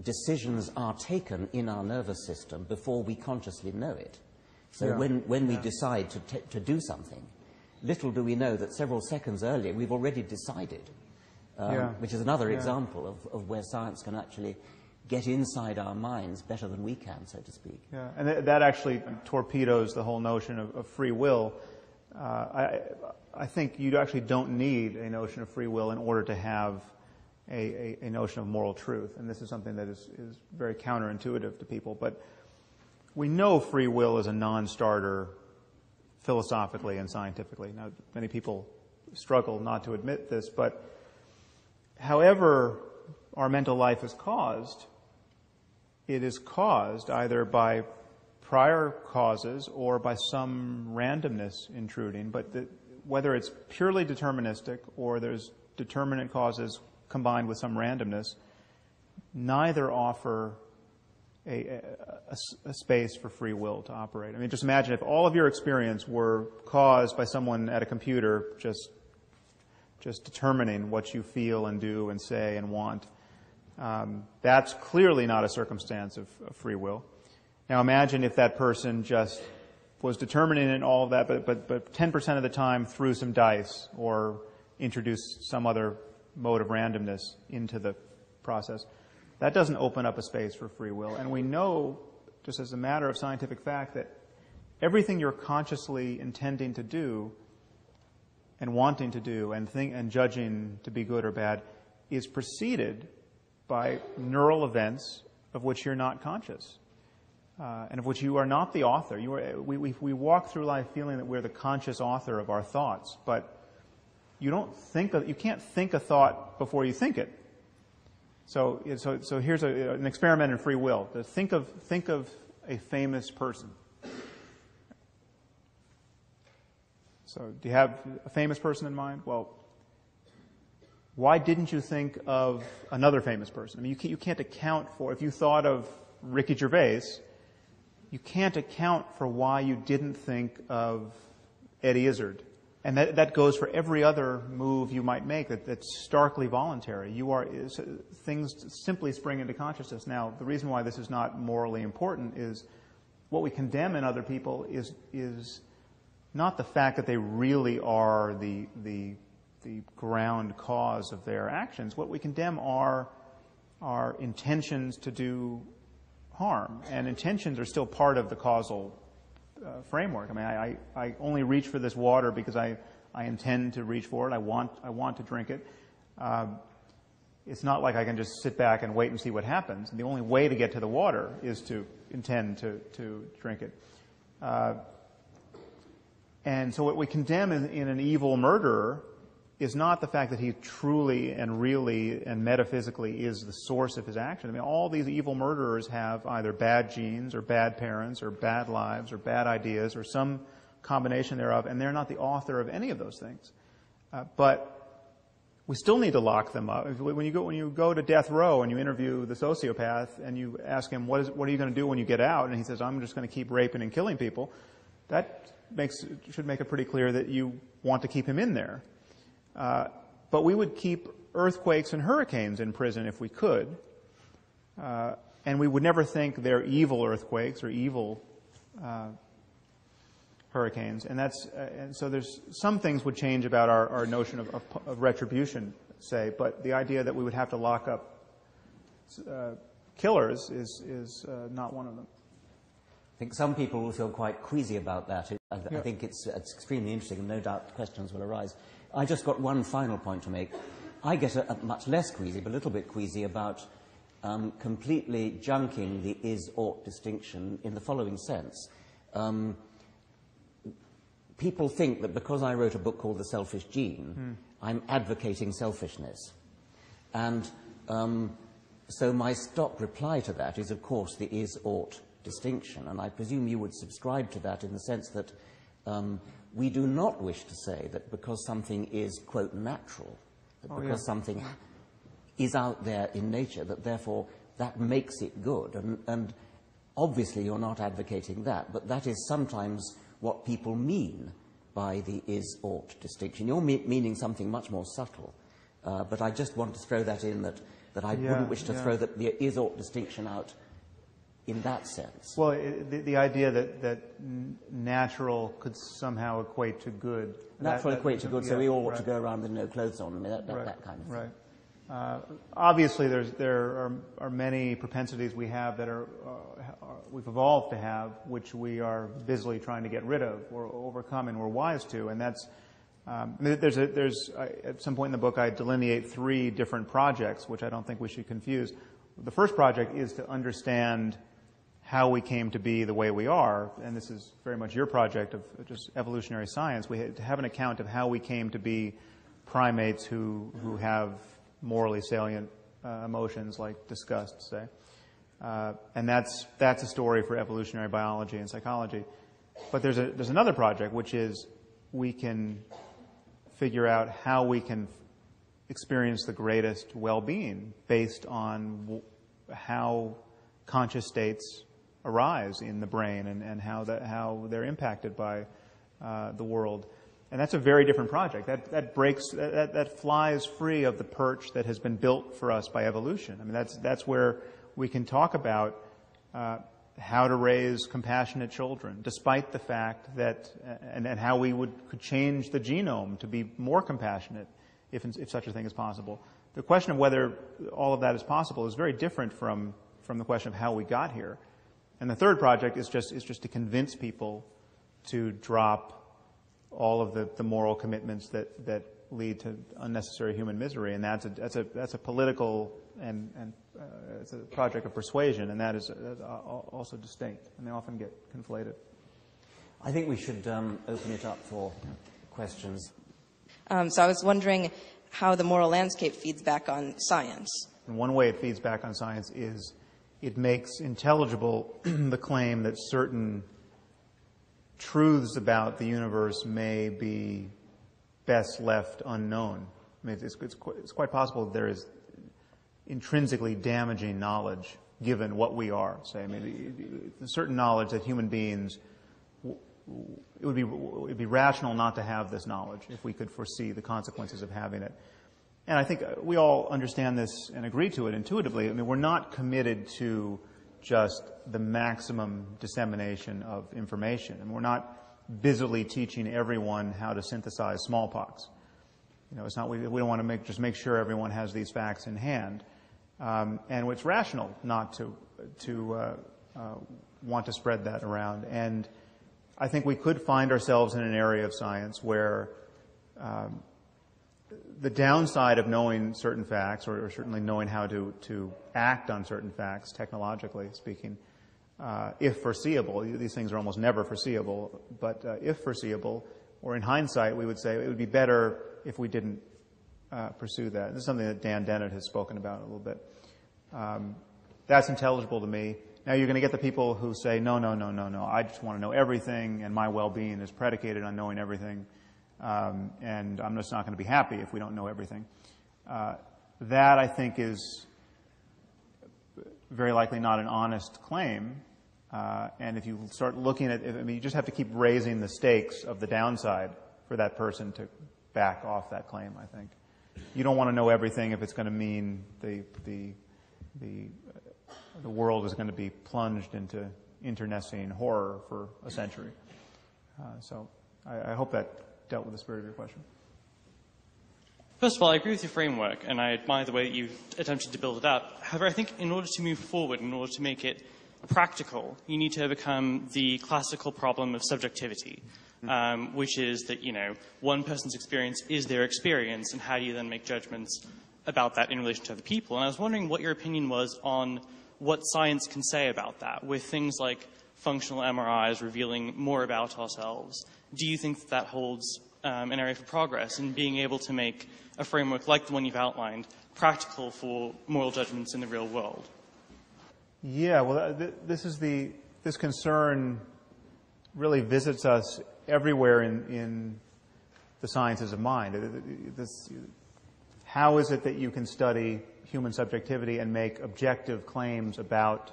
decisions are taken in our nervous system before we consciously know it. So Yeah. when we decide to do something, little do we know that several seconds earlier we've already decided, which is another example of where science can actually get inside our minds better than we can, so to speak. Yeah, and that actually torpedoes the whole notion of free will. I think you actually don't need a notion of free will in order to have a notion of moral truth, and this is something that is very counterintuitive to people. But we know free will is a non-starter philosophically and scientifically. Now, many people struggle not to admit this, but however our mental life is caused, it is caused either by prior causes or by some randomness intruding, but whether it's purely deterministic or there's determinate causes combined with some randomness, neither offer a space for free will to operate. I mean, just imagine if all of your experience were caused by someone at a computer just determining what you feel and do and say and want. That's clearly not a circumstance of free will. Now imagine if that person just was determining in all of that, but 10% of the time threw some dice or introduced some other mode of randomness into the process. That doesn't open up a space for free will. And we know, just as a matter of scientific fact, that everything you're consciously intending to do and wanting to do and judging to be good or bad is preceded by neural events of which you're not conscious, and of which you are not the author. We walk through life feeling that we're the conscious author of our thoughts, but you can't think a thought before you think it. So here's an experiment in free will. Think of a famous person. So do you have a famous person in mind? Well, why didn't you think of another famous person? I mean, you can't account for, if you thought of Ricky Gervais, you can't account for why you didn't think of Eddie Izzard. And that goes for every other move you might make that's starkly voluntary. Things simply spring into consciousness. Now, the reason why this is not morally important is what we condemn in other people is not the fact that they really are the ground cause of their actions. What we condemn are intentions to do harm, and intentions are still part of the causal framework. I mean, I only reach for this water because I intend to reach for it. I want to drink it. It's not like I can just sit back and wait and see what happens. The only way to get to the water is to intend to drink it. And so what we condemn in an evil murderer is not the fact that he truly and really and metaphysically is the source of his action. I mean, all these evil murderers have either bad genes or bad parents or bad lives or bad ideas or some combination thereof, and they're not the author of any of those things. But we still need to lock them up. When you go to death row and you interview the sociopath and you ask him, what are you going to do when you get out? And he says, I'm just going to keep raping and killing people. That should make it pretty clear that you want to keep him in there. But we would keep earthquakes and hurricanes in prison if we could. And we would never think they're evil earthquakes or evil hurricanes. And so there's some things would change about our notion of retribution, say, but the idea that we would have to lock up killers is not one of them. I think some people will feel quite queasy about that. I think it's extremely interesting, and no doubt questions will arise. I just got one final point to make. I get much less queasy, but a little bit queasy about completely junking the is-ought distinction in the following sense. People think that because I wrote a book called The Selfish Gene, I'm advocating selfishness. And so my stock reply to that is, of course, the is-ought distinction. And I presume you would subscribe to that in the sense that We do not wish to say that because something is, quote, natural, that because something is out there in nature, that therefore that makes it good. And obviously you're not advocating that, but that is sometimes what people mean by the is-ought distinction. You're meaning something much more subtle. But I just want to throw that in, that I wouldn't wish to throw the is-ought distinction out in that sense. Well, the idea that natural could somehow equate to good. Natural equate to good, so we all ought to go around with no clothes on. I mean, that kind of thing. Right. Obviously, there are many propensities we have that we've evolved to have, which we are busily trying to get rid of or overcome, and we're wise to. And that's at some point in the book I delineate 3 different projects, which I don't think we should confuse. The first project is to understand how we came to be the way we are, and this is very much your project of just evolutionary science. We have an account of how we came to be primates who have morally salient emotions like disgust, say. And that's a story for evolutionary biology and psychology. But there's another project, which is we can figure out how we can experience the greatest well-being based on how conscious states arise in the brain and how they're impacted by the world. And that's a very different project. That flies free of the perch that has been built for us by evolution. I mean, that's where we can talk about how to raise compassionate children, despite the fact that, and how we could change the genome to be more compassionate, if such a thing is possible. The question of whether all of that is possible is very different from the question of how we got here. And the third project is just to convince people to drop all of the moral commitments that lead to unnecessary human misery, and that's a political and it's a project of persuasion, and that is also distinct, and they often get conflated. I think we should open it up for questions. So I was wondering how the moral landscape feeds back on science. And one way it feeds back on science is it makes intelligible the claim that certain truths about the universe may be best left unknown. I mean, it's quite possible that there is intrinsically damaging knowledge given what we are. Say, I mean, certain knowledge that human beings, it would be rational not to have this knowledge if we could foresee the consequences of having it. And I think we all understand this and agree to it intuitively. I mean, we're not committed to just the maximum dissemination of information, and we're not busily teaching everyone how to synthesize smallpox. You know, it's not. We don't want to just make sure everyone has these facts in hand, and it's rational not to want to spread that around. And I think we could find ourselves in an area of science where the downside of knowing certain facts, or certainly knowing how to act on certain facts, technologically speaking, if foreseeable, these things are almost never foreseeable, but if foreseeable, or in hindsight, we would say it would be better if we didn't pursue that. This is something that Dan Dennett has spoken about a little bit. That's intelligible to me. Now you're going to get the people who say, no, I just want to know everything, and my well-being is predicated on knowing everything. And I'm just not going to be happy if we don't know everything. That, I think, is very likely not an honest claim. And if you start looking at it, I mean, you just have to keep raising the stakes of the downside for that person to back off that claim, I think. You don't want to know everything if it's going to mean the world is going to be plunged into internecine horror for a century. So I hope that dealt with the spirit of your question. First of all, I agree with your framework, and I admire the way that you've attempted to build it up. However, I think in order to move forward, in order to make it practical, you need to overcome the classical problem of subjectivity, which is that, you know, one person's experience is their experience, and how do you then make judgments about that in relation to other people? And I was wondering what your opinion was on what science can say about that, with things like functional MRIs revealing more about ourselves. Do you think that holds an area for progress in being able to make a framework like the one you've outlined practical for moral judgments in the real world? Yeah, well, this concern really visits us everywhere in the sciences of mind. How is it that you can study human subjectivity and make objective claims about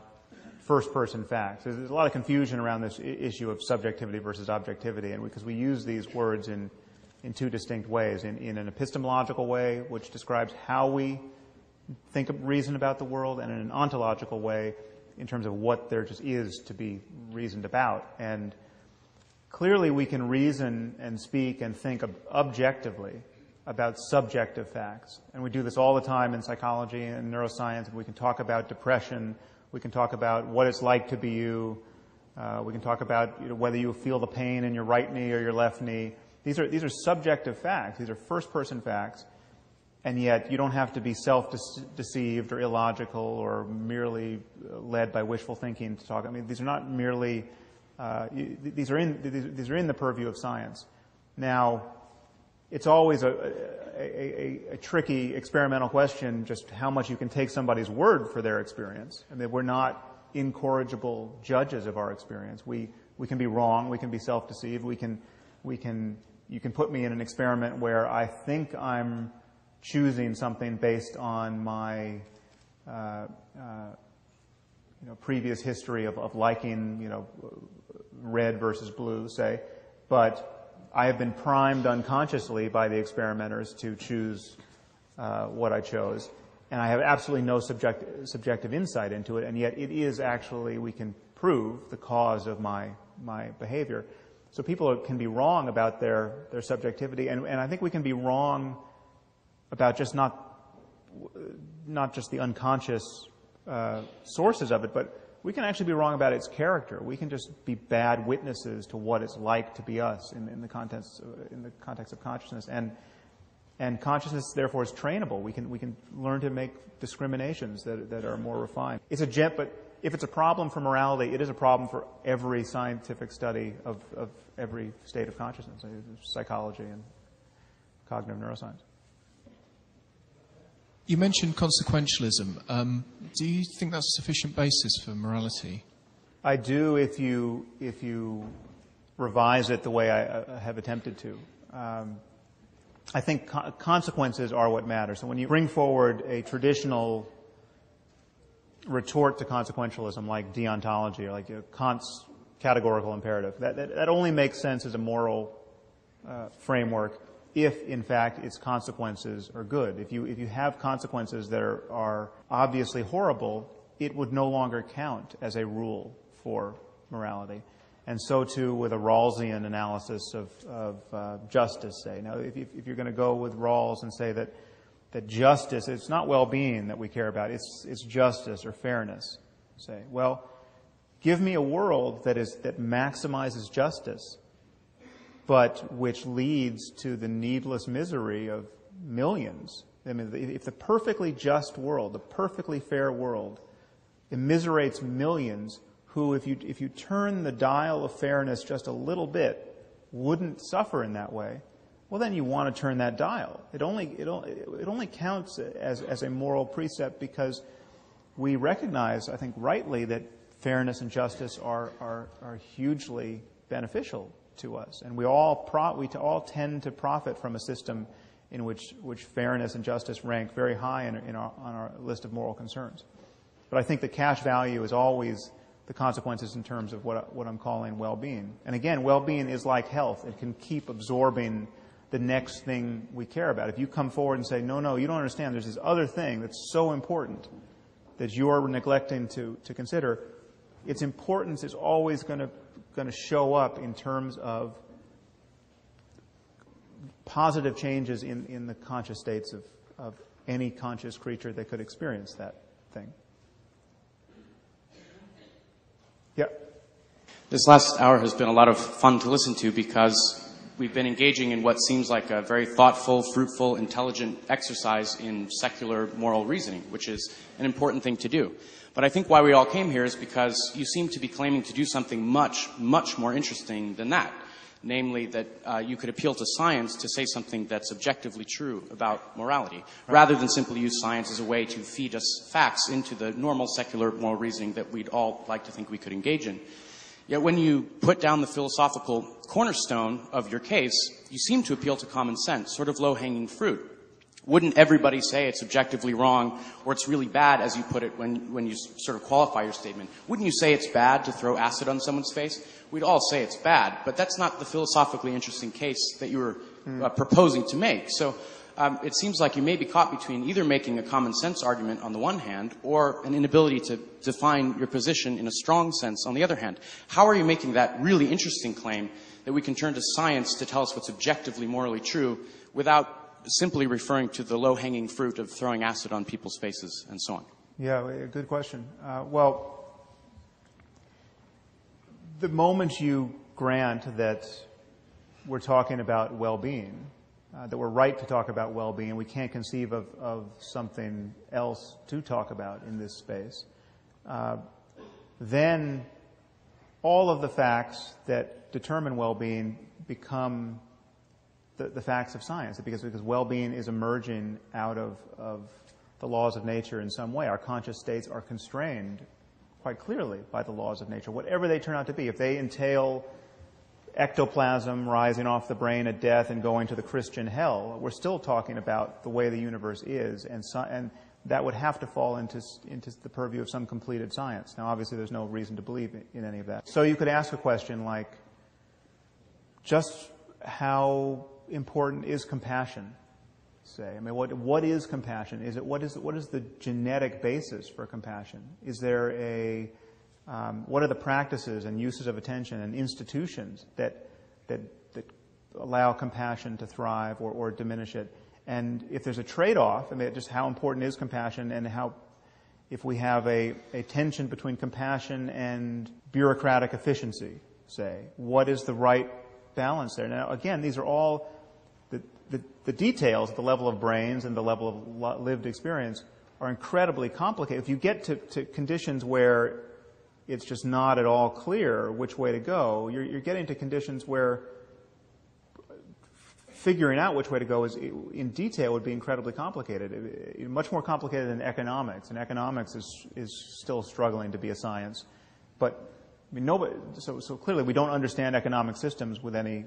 first-person facts? There's a lot of confusion around this issue of subjectivity versus objectivity, and because we use these words in two distinct ways. In an epistemological way, which describes how we reason about the world, and in an ontological way, in terms of what there just is to be reasoned about. And clearly we can reason and speak and think objectively about subjective facts. And we do this all the time in psychology and neuroscience. And we can talk about depression. We can talk about what it's like to be you. We can talk about whether you feel the pain in your right knee or your left knee. These are subjective facts. These are first-person facts. And yet you don't have to be self-deceived or illogical or merely led by wishful thinking to talk. I mean, these are not merely these are in the purview of science. Now, it's always a tricky experimental question just how much you can take somebody's word for their experience. I mean, we're not incorrigible judges of our experience. We can be wrong. We can be self-deceived. You can put me in an experiment where I think I'm choosing something based on my previous history of liking red versus blue, say, but I have been primed unconsciously by the experimenters to choose what I chose, and I have absolutely no subjective insight into it, and yet it is actually, we can prove, the cause of my behavior. So people can be wrong about their subjectivity, and I think we can be wrong about just not just the unconscious sources of it, but we can actually be wrong about its character. We can just be bad witnesses to what it's like to be us in the context of consciousness, and consciousness therefore is trainable. We can learn to make discriminations that are more refined. But if it's a problem for morality, it is a problem for every scientific study of every state of consciousness, psychology and cognitive neuroscience. You mentioned consequentialism. Do you think that's a sufficient basis for morality? I do if you revise it the way I have attempted to. I think consequences are what matter. So when you bring forward a traditional retort to consequentialism like deontology or like Kant's categorical imperative, that only makes sense as a moral framework if, in fact, its consequences are good. If you have consequences that are obviously horrible, it would no longer count as a rule for morality. And so, too, with a Rawlsian analysis of justice, say. Now, if you're going to go with Rawls and say that justice, it's not well-being that we care about, it's justice or fairness, say. Well, give me a world that maximizes justice, but which leads to the needless misery of millions. I mean, if the perfectly just world, the perfectly fair world, immiserates millions who, if you turn the dial of fairness just a little bit, wouldn't suffer in that way, well, then you want to turn that dial. It only counts as a moral precept because we recognize, I think rightly, that fairness and justice are hugely beneficial to us, and we all tend to profit from a system in which fairness and justice rank very high on our list of moral concerns. But I think the cash value is always the consequences in terms of what I'm calling well-being. And again, well-being is like health; it can keep absorbing the next thing we care about. If you come forward and say, no, you don't understand, there's this other thing that's so important that you're neglecting to consider, its importance is always going to show up in terms of positive changes in the conscious states of any conscious creature that could experience that thing. Yeah. This last hour has been a lot of fun to listen to because we've been engaging in what seems like a very thoughtful, fruitful, intelligent exercise in secular moral reasoning, which is an important thing to do. But I think why we all came here is because you seem to be claiming to do something much, much more interesting than that. Namely, that you could appeal to science to say something that's objectively true about morality, rather than simply use science as a way to feed us facts into the normal secular moral reasoning that we'd all like to think we could engage in. Yet when you put down the philosophical cornerstone of your case, you seem to appeal to common sense, sort of low-hanging fruit. Wouldn't everybody say it's objectively wrong, or it's really bad, as you put it, when you sort of qualify your statement? Wouldn't you say it's bad to throw acid on someone's face? We'd all say it's bad, but that's not the philosophically interesting case that you were proposing to make. So it seems like you may be caught between either making a common sense argument on the one hand, or an inability to define your position in a strong sense on the other hand. How are you making that really interesting claim that we can turn to science to tell us what's objectively morally true without simply referring to the low-hanging fruit of throwing acid on people's faces and so on? Yeah, good question. Well, the moment you grant that we're talking about well-being, that we're right to talk about well-being, we can't conceive of something else to talk about in this space, then all of the facts that determine well-being become the facts of science, because well-being is emerging out of the laws of nature in some way. Our conscious states are constrained quite clearly by the laws of nature, whatever they turn out to be. If they entail ectoplasm rising off the brain at death and going to the Christian hell, we're still talking about the way the universe is, and that would have to fall into the purview of some completed science. Now, obviously, there's no reason to believe in any of that. So you could ask a question like, just how important is compassion, say? I mean, what is compassion? What is the genetic basis for compassion? Is there what are the practices and uses of attention and institutions that allow compassion to thrive or diminish it? And if there's a trade-off, I mean, just how important is compassion, and how, if we have a tension between compassion and bureaucratic efficiency, say, what is the right balance there? Now, again, these are all the details at the level of brains and the level of lived experience are incredibly complicated. If you get to conditions where it's just not at all clear which way to go, you're getting to conditions where figuring out which way to go in detail would be incredibly complicated, much more complicated than economics. And economics is still struggling to be a science. But I mean, so clearly we don't understand economic systems with any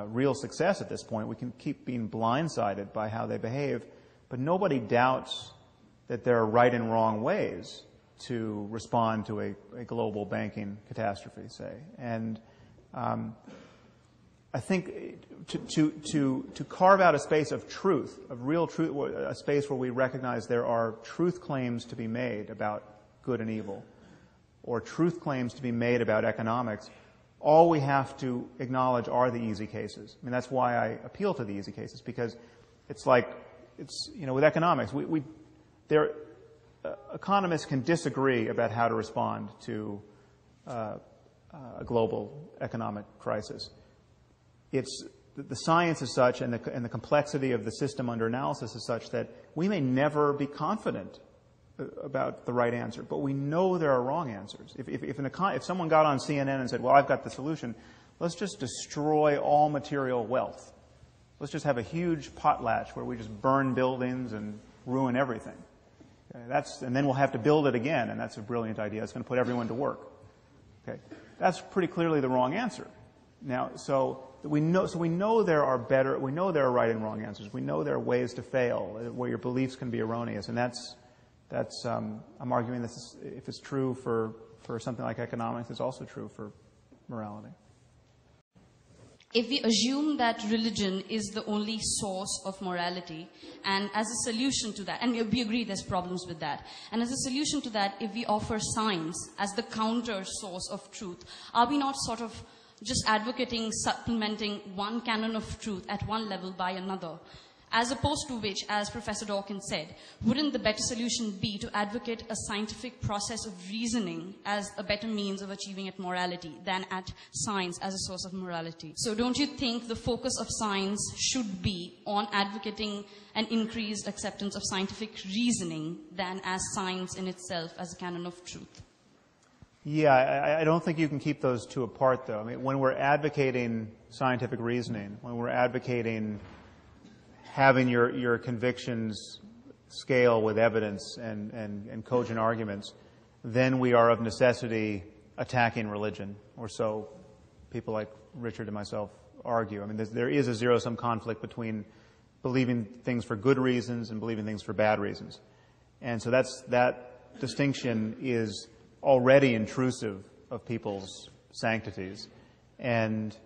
real success at this point. We can keep being blindsided by how they behave, but nobody doubts that there are right and wrong ways to respond to a global banking catastrophe, say. And I think to carve out a space of truth, of real truth, a space where we recognize there are truth claims to be made about good and evil, or truth claims to be made about economics, all we have to acknowledge are the easy cases. I mean, that's why I appeal to the easy cases, because it's like, with economics, economists can disagree about how to respond to a global economic crisis. The science is such, and the complexity of the system under analysis is such that we may never be confident about the right answer, but we know there are wrong answers. If someone got on CNN and said, well, I've got the solution, let's just destroy all material wealth. Let's just have a huge potlatch where we just burn buildings and ruin everything. Okay, and then we'll have to build it again, and that's a brilliant idea. It's going to put everyone to work. Okay, that's pretty clearly the wrong answer. Now, so we know there are right and wrong answers. We know there are ways to fail where your beliefs can be erroneous, and I'm arguing this if it's true for something like economics, it's also true for morality. If we assume that religion is the only source of morality, and as a solution to that, and we agree there's problems with that, and as a solution to that, if we offer science as the counter source of truth, are we not sort of just advocating supplementing one canon of truth at one level by another? As opposed to which, as Professor Dawkins said, wouldn't the better solution be to advocate a scientific process of reasoning as a better means of achieving at morality than at science as a source of morality? So don't you think the focus of science should be on advocating an increased acceptance of scientific reasoning than as science in itself as a canon of truth? Yeah, I don't think you can keep those two apart, though. I mean, when we're advocating scientific reasoning, when we're advocating having your convictions scale with evidence and cogent arguments, then we are of necessity attacking religion, or so people like Richard and myself argue. I mean, there is a zero-sum conflict between believing things for good reasons and believing things for bad reasons. And so that distinction is already intrusive of people's sanctities. And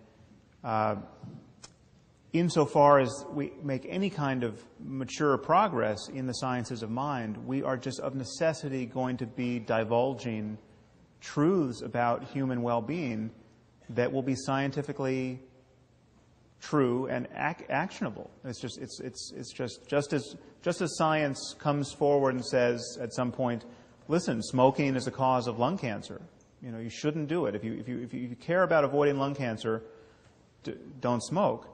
insofar as we make any kind of mature progress in the sciences of mind, we are just of necessity going to be divulging truths about human well-being that will be scientifically true and actionable. It's just as science comes forward and says at some point, listen, smoking is a cause of lung cancer. You shouldn't do it. If you care about avoiding lung cancer, don't smoke.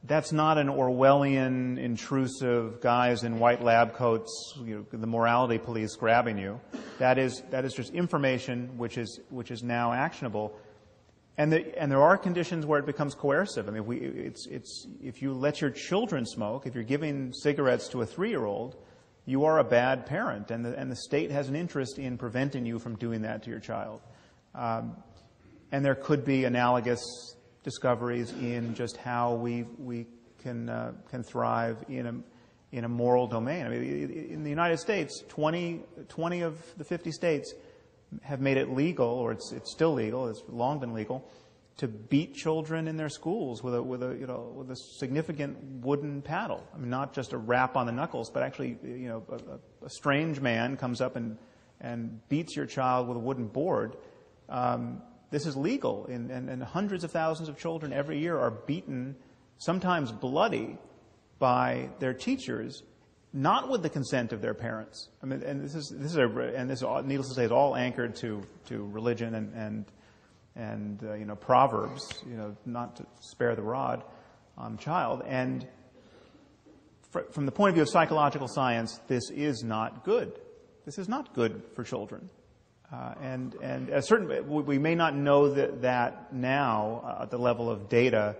That's not an Orwellian, intrusive guys in white lab coats, the morality police grabbing you. That is just information which is now actionable. And there are conditions where it becomes coercive. I mean, if you let your children smoke, if you're giving cigarettes to a 3-year-old, you are a bad parent, and the state has an interest in preventing you from doing that to your child. And there could be analogous discoveries in just how we can thrive in a moral domain. I mean, in the United States, 20 of the 50 states have made it legal, or it's still legal, it's long been legal, to beat children in their schools with a significant wooden paddle. I mean, not just a rap on the knuckles, but actually, a strange man comes up and beats your child with a wooden board. This is legal, and hundreds of thousands of children every year are beaten, sometimes bloody, by their teachers, not with the consent of their parents. I mean, and this needless to say, is all anchored to religion and proverbs, not to spare the rod on a child. And from the point of view of psychological science, this is not good. This is not good for children. And we may not know that now at the level of data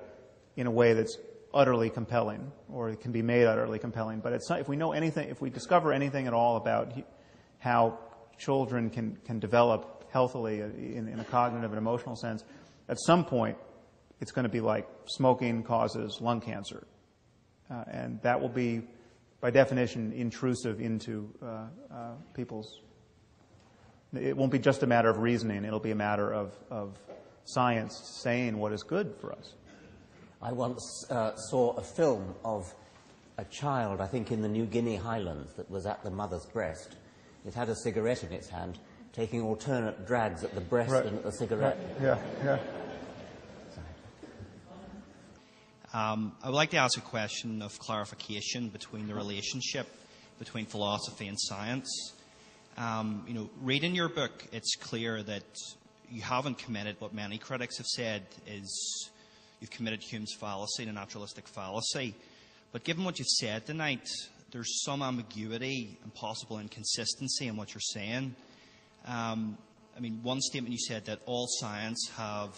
in a way that's utterly compelling, or it can be made utterly compelling. But if we know anything, if we discover anything at all about how children can develop healthily in a cognitive and emotional sense, at some point it's going to be like smoking causes lung cancer, and that will be, by definition, intrusive into people's. It won't be just a matter of reasoning. It'll be a matter of science saying what is good for us. I once saw a film of a child, I think in the New Guinea highlands, that was at the mother's breast. It had a cigarette in its hand, taking alternate drags at the breast and at the cigarette. Right. Yeah. I would like to ask a question of clarification between the relationship between philosophy and science. Reading your book, it's clear that you haven't committed what many critics have said is you've committed Hume's fallacy, the naturalistic fallacy. But given what you've said tonight, there's some ambiguity and possible inconsistency in what you're saying. One statement you said that all sciences have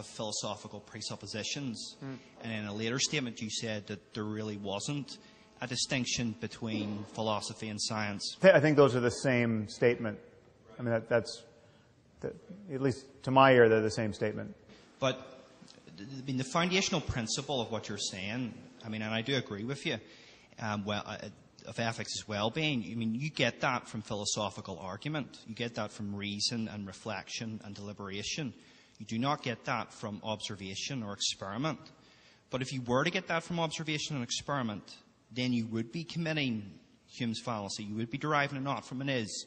philosophical presuppositions, and in a later statement you said that there really wasn't a distinction between philosophy and science. I think those are the same statement. I mean, that's at least to my ear, they're the same statement. But the foundational principle of what you're saying, and I do agree with you, of ethics as well-being, you get that from philosophical argument. You get that from reason and reflection and deliberation. You do not get that from observation or experiment. But if you were to get that from observation and experiment, then you would be committing Hume's fallacy. You would be deriving it not from an is.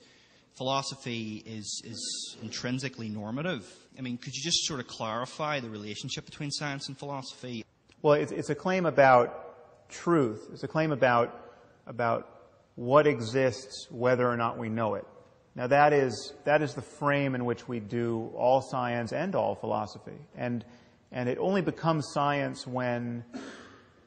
Philosophy is intrinsically normative. Could you just sort of clarify the relationship between science and philosophy? Well, it's a claim about truth. It's a claim about what exists, whether or not we know it. Now, that is the frame in which we do all science and all philosophy. And it only becomes science when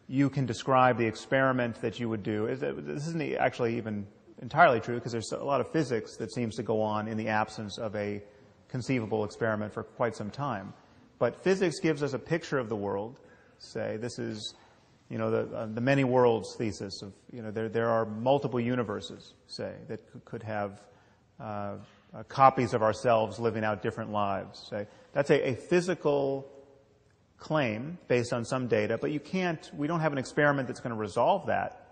you can describe the experiment that you would do. This isn't actually even entirely true, because there's a lot of physics that seems to go on in the absence of a conceivable experiment for quite some time. But physics gives us a picture of the world. Say, this is, the many worlds thesis of, there are multiple universes, say, that could have copies of ourselves living out different lives. Say, that's a physical claim based on some data, but we don't have an experiment that's going to resolve that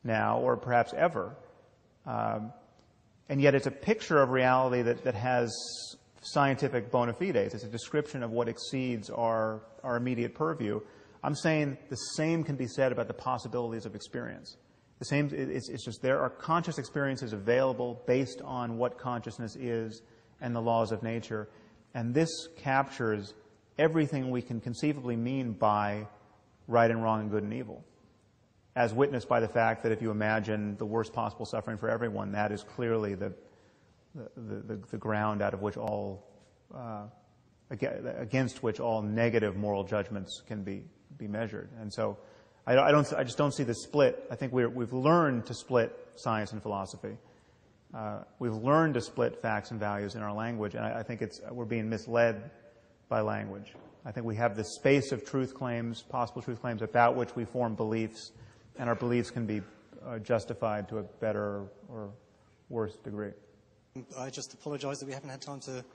now or perhaps ever. And yet it's a picture of reality that has scientific bona fides. It's a description of what exceeds our immediate purview. I'm saying the same can be said about the possibilities of experience. The same, it's just there are conscious experiences available based on what consciousness is and the laws of nature. And this captures everything we can conceivably mean by right and wrong and good and evil, as witnessed by the fact that if you imagine the worst possible suffering for everyone, that is clearly the ground out of which all, against which all negative moral judgments can be measured. And so I just don't see the split. I think we've learned to split science and philosophy. We've learned to split facts and values in our language, and I think we're being misled by language. I think we have this space of truth claims, possible truth claims, about which we form beliefs, and our beliefs can be justified to a better or worse degree. I just apologise that we haven't had time to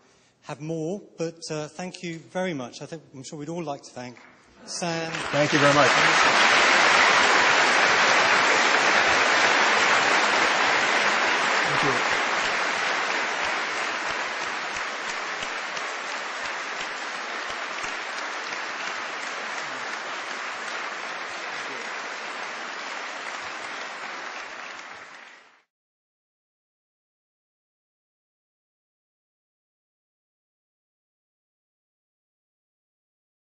have more, but thank you very much. I'm sure we'd all like to thank Sam. Thank you very much.